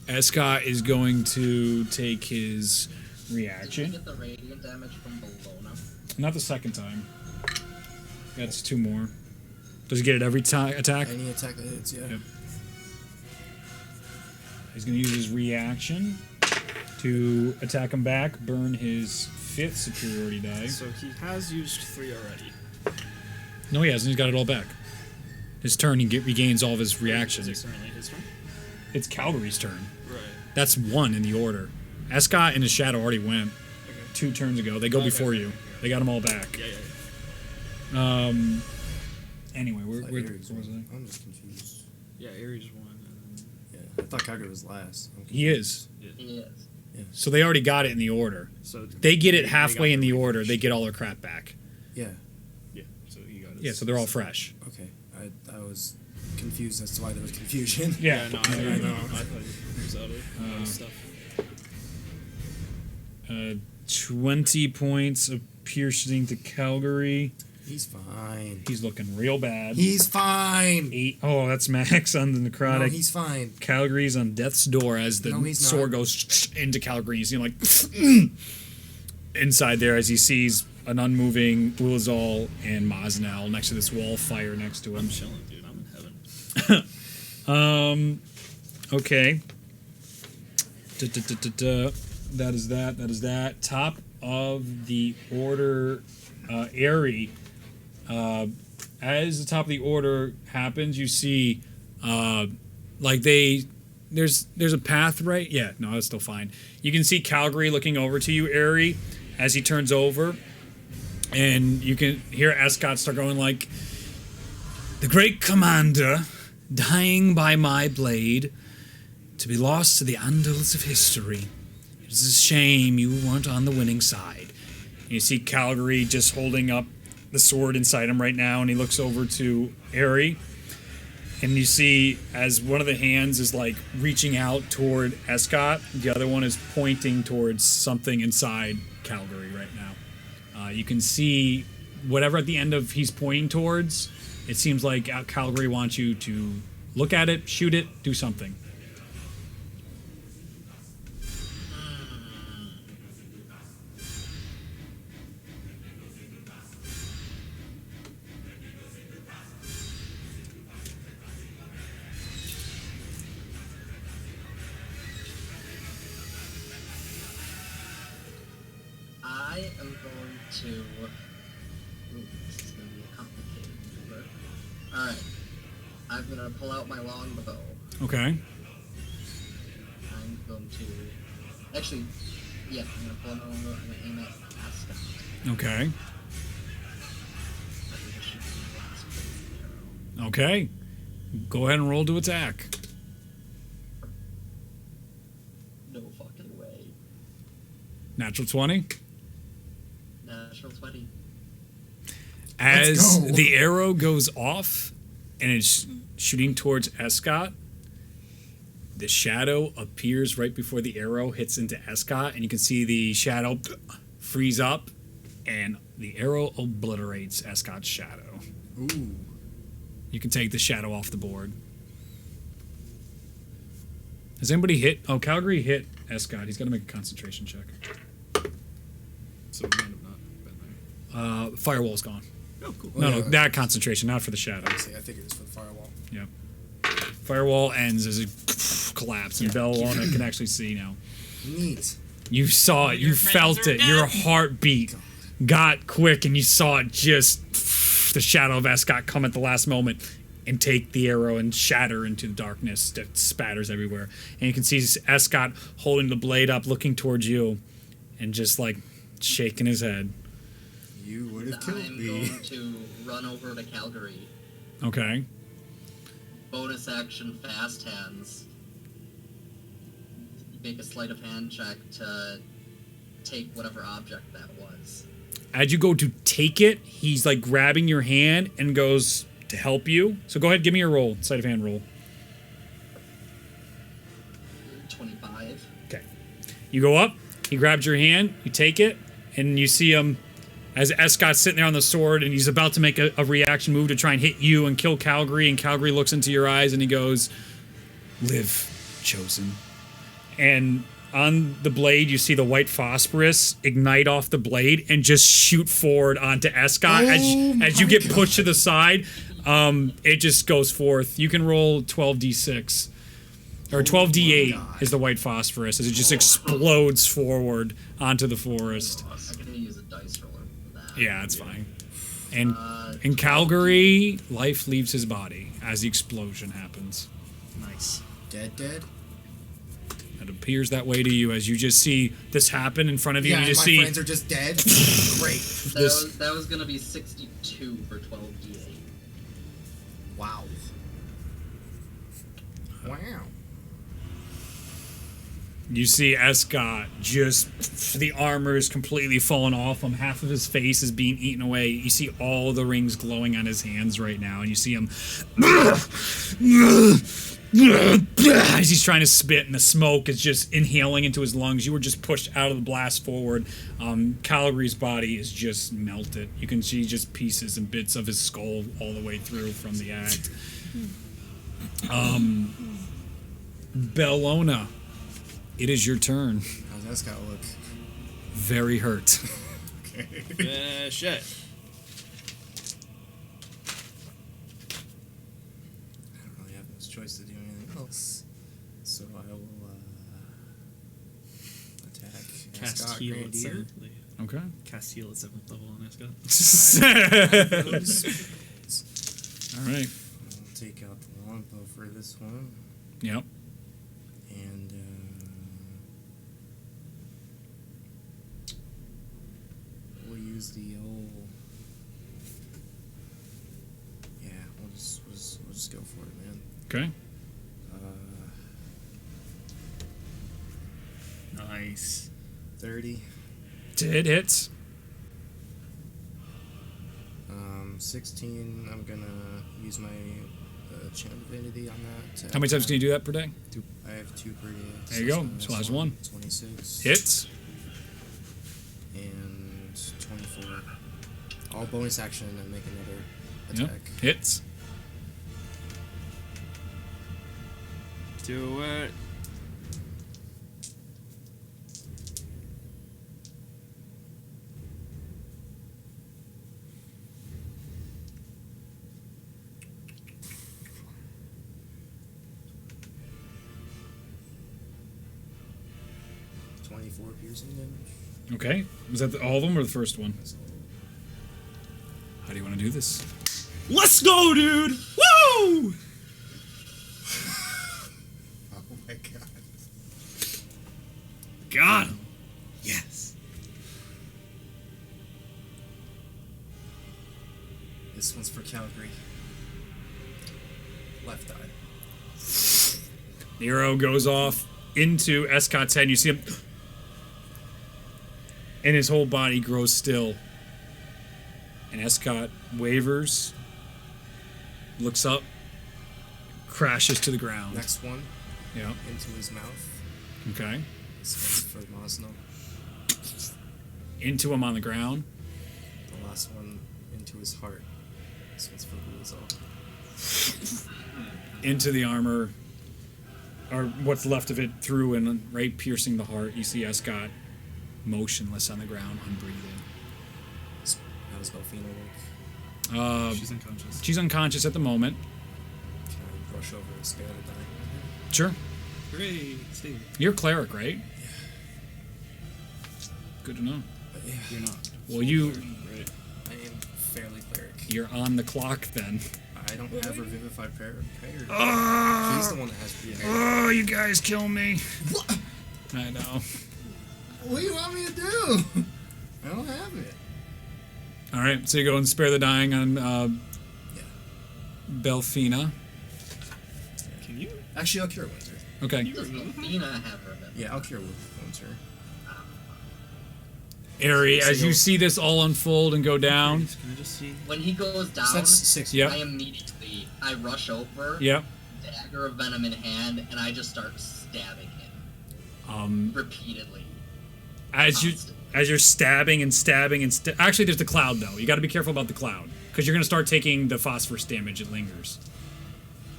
Escott is going to take his Did reaction. you get the radiant damage from below now? Not the second time. That's 2 more. Does he get it every attack? Any attack that hits, yeah. Yep. He's going to use his reaction to attack him back, burn his 5th superiority die. So he has used 3 already. No, he hasn't. He's got it all back. His turn, he regains all of his reactions. Is it currently his turn? It's Calgary's turn. Right. That's 1 in the order. Escott and his shadow already went Okay. 2 turns ago. They go Okay. before you. They got them all back. Yeah. Anyway, where was I? I'm just confused. Yeah, Ares won. And Yeah, I thought Calgary was last. I'm He is. He is. So they already got it in the order. so They get it got halfway in the order. refresh. They get all their crap back. Yeah. Yeah. So you got it. Yeah, so they're all fresh. Okay. I was confused as to why there was confusion. Yeah. No, I know. I thought it was out of stuff. 20 points of piercing to Calgary. He's fine. He's looking real bad. He's fine. 8. Oh, that's max on the No, necrotic. he's fine. Calgary's on death's door as the No, he's sword not. goes into Calgary. You see him like inside there as he sees an unmoving Ullazall and Maznell next to this wall of fire next to him. I'm chilling, dude. I'm in heaven. Okay. That is that. That is that. Top of the order, Eerie. As the top of the order happens, you see, there's a path, right? Yeah, no, that's still fine. You can see Calgary looking over to you, Eerie, as he turns over, and you can hear Escott start going like, "The great commander, dying by my blade, to be lost to the annals of history. It is a shame you weren't on the winning side." And you see Calgary just holding up the sword inside him right now, and he looks over to Eerie, and you see as one of the hands is like reaching out toward Escott, the other one is pointing towards something inside Calgary right now. You can see whatever at the end of he's pointing towards. It seems like Calgary wants you to Look at it, shoot it, do something. I am going to. Ooh, this is going to be a complicated maneuver. Alright. I'm going to pull out my longbow. Okay. I'm going to. Actually, yeah, I'm going to pull out my longbow. I'm going to aim at Ascot. Okay. I'm going to shoot the last arrow. Okay. Go ahead and roll to attack. No fucking way. Natural 20. Natural 20. As go. the arrow goes off and it's shooting towards Escott, the shadow appears right before the arrow hits into Escott, and you can see the shadow freeze up, and the arrow obliterates Escott's shadow. Ooh. You can take the shadow off the board. Has anybody hit? Oh, Calgary hit Escott. He's got to make a concentration check. So we might have not been there. Firewall's gone. Oh, cool. No, yeah. that concentration, not for the shadow. I figured it was for the firewall. Yep. Firewall ends as it collapses, and Bellona can actually see now. Neat. You saw it. You felt it. Your heartbeat got quick, and you saw it just the shadow of Escott come at the last moment and take the arrow and shatter into the darkness that spatters everywhere. And you can see Escott holding the blade up, looking towards you, and just like shaking his head. You would have killed I'm me. going to run over to Calgary. Okay. Bonus action, fast hands. Make a sleight of hand check to take whatever object that was. As you go to take it, he's like grabbing your hand and goes to help you. So go ahead, give me your roll, sleight of hand roll. 25. Okay. You go up, he grabs your hand, you take it, and you see him as Escott's sitting there on the sword, and he's about to make a reaction move to try and hit you and kill Calgary, and Calgary looks into your eyes and he goes, "Live, Chosen." And on the blade, you see the white phosphorus ignite off the blade and just shoot forward onto Escott. As you get pushed to the side, it just goes forth. You can roll 12d6. Or 12d8 is the white phosphorus as it just explodes forward onto the forest. I'm gonna use a dice roller for that. Yeah, it's fine. And in Calgary, life leaves his body as the explosion happens. Nice. Dead? It appears that way to you as you just see this happen in front of you. Yeah, And you just my see friends are just dead. Great. That was gonna be 62 for 12d8. Wow. Wow. You see Escott just the armor is completely fallen off him. Half of his face is being eaten away. You see all the rings glowing on his hands right now, and you see him as he's trying to spit, and the smoke is just inhaling into his lungs. You were just pushed out of the blast forward. Calgary's body is just melted. You can see just pieces and bits of his skull all the way through from the act. Bellona, it is your turn. How's that Scott look? Very hurt. Shit. I don't really have much choice to do anything else. So I will attack Cast Scott heal at Grandier. 7th. Okay. Cast heal at 7th level on Escott. All right. I'll take out the longbow for this one. Yep. And we'll use the old. Yeah, we'll just go for it, man. Okay. Nice. 30. It hits. 16. I'm gonna use my chant divinity on that. How many times can you do that per day? I have 2 per day. There you go. So that's one. 26. Hits. And 24. All bonus action and make another Yep. attack. Hits. Do it. Piercing damage. Okay. Was that all of them or the first one? That's all. How do you want to do this? Let's go, dude! Woo! Oh my god. Got him. Yes. This one's for Calgary. Left eye. The arrow goes off into Escott's head. You see him, and his whole body grows still. And Escott wavers, looks up, crashes to the ground. Next one Yeah. into his mouth. Okay. This one's for Mosno. Into him on the ground. The last one into his heart. This one's for Ullazall. Into the armor, or what's left of it, through and right piercing the heart. You see Escott motionless on the ground, unbreathing. How does Belfina look? She's unconscious. She's unconscious at the moment. Can I brush over and spare the dying? Sure. Hooray, Steve. You're a cleric, right? Good to know. But yeah, You're not. Well, you, Right. I am fairly cleric. you're on the clock then. I don't have Revivify Prayer. He's Oh, the one that has prayer. oh, you guys kill me. What? I know. What do you want me to do? I don't have it. All right, so you go and spare the dying on Yeah. Belfina. Can you? Actually, I'll cure Windsor. Okay. Does Belfina have her? Yeah, I'll cure Windsor. Ari, So as you you'll- see this all unfold and go down. Can I just see? When he goes down, So that's 6. Yep. I immediately rush over, Yep. dagger of venom in hand, and I just start stabbing him repeatedly. As you're stabbing and stabbing and actually, there's the cloud though. You got to be careful about the cloud because you're gonna start taking the phosphorus damage. It lingers.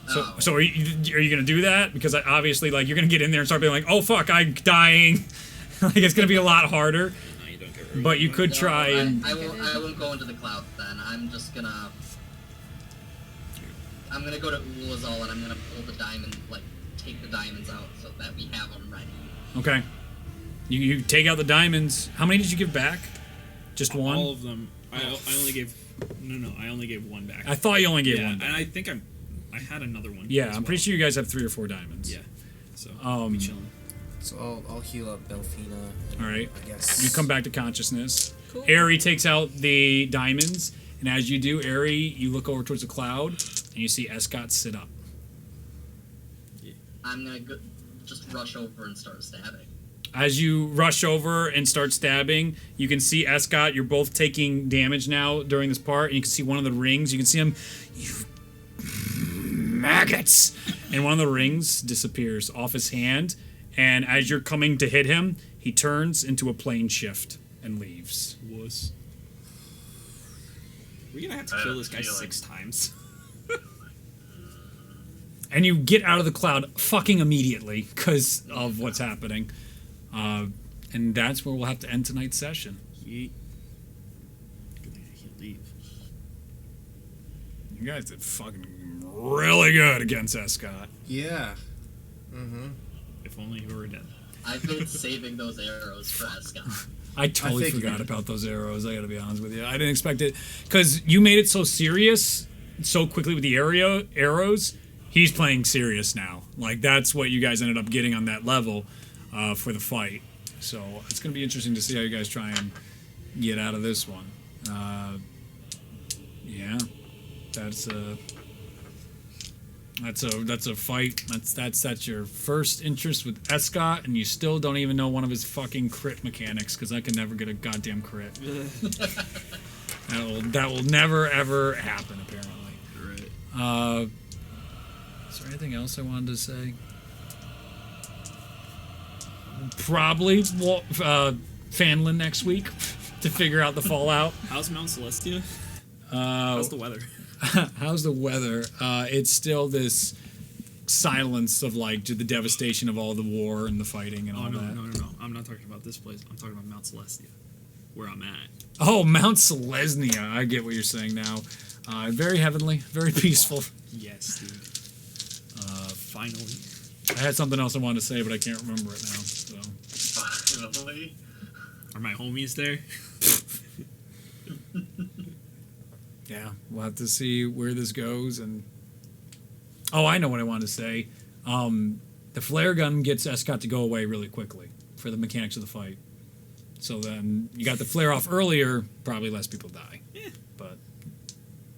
So, Oh. so are you gonna do that? Because obviously, like, you're gonna get in there and start being like, "Oh fuck, I'm dying." Like, it's gonna be a lot harder. No, you don't get But you could No, try and I won't go into the cloud then. I'm just gonna. I'm gonna go to Ullazall and I'm gonna pull the diamond, like, take the diamonds out so that we have them ready. okay. You take out the diamonds. How many did you give back? Just one. All of them. I only gave. No, I only gave one back. I thought you only gave yeah, one. and Back. I think I had another one. Yeah, as I'm pretty well. sure you guys have 3 or 4 diamonds. Yeah. So Um, we chilling. So I'll heal up Belfina. And All right. I guess You come back to consciousness. Cool. Ari takes out the diamonds, and as you do, Ari, you look over towards the cloud, and you see Escott sit up. I'm gonna just rush over and start stabbing. As you rush over and start stabbing, you can see Escott. You're both taking damage now during this part, and you can see one of the rings. You can see him, you maggots! And one of the rings disappears off his hand, and as you're coming to hit him, he turns into a plane shift and leaves. Wuss. We're gonna have to I kill have this a guy feeling. 6 times. And you get out of the cloud fucking immediately because of what's happening. And that's where we'll have to end tonight's session. Yeet. Good thing I can't leave. You guys did fucking really good against Escott. Yeah. Mm-hmm. If only you were dead. I've been saving those arrows for Escott. I totally figured. forgot about those arrows. I gotta be honest with you. I didn't expect it because you made it so serious so quickly with the arrows. He's playing serious now. Like, that's what you guys ended up getting on that level for the fight. So it's gonna be interesting to see how you guys try and get out of this one. Yeah, that's a fight. That's your first interest with Escott, and you still don't even know one of his fucking crit mechanics because I can never get a goddamn crit. that will never ever happen apparently. Right. Is there anything else I wanted to say? Probably Fanlin next week to figure out the fallout. How's Mount Celestia? How's the weather? How's the weather? It's still this silence of like the devastation of all the war and the fighting and Oh all no, that. no. I'm not talking about this place. I'm talking about Mount Celestia, where I'm at. Oh, Mount Selesnya. I get what you're saying now. Very heavenly, very peaceful. Yes, dude. Finally. I had something else I wanted to say, but I can't remember it now. So. Finally. Are my homies there? Yeah, we'll have to see where this goes. And oh, I know what I wanted to say. The flare gun gets Escott to go away really quickly for the mechanics of the fight. So then you got the flare off earlier, probably less people die. Yeah. But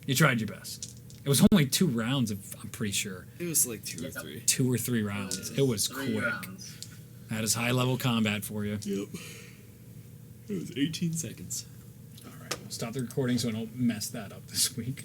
you tried your best. It was only 2 rounds, I'm pretty sure. It was like 2 or 3. 2 or 3 rounds. It was 3 quick. rounds. That is high level combat for you. Yep. It was 18 seconds. All right, we'll stop the recording so I don't mess that up this week.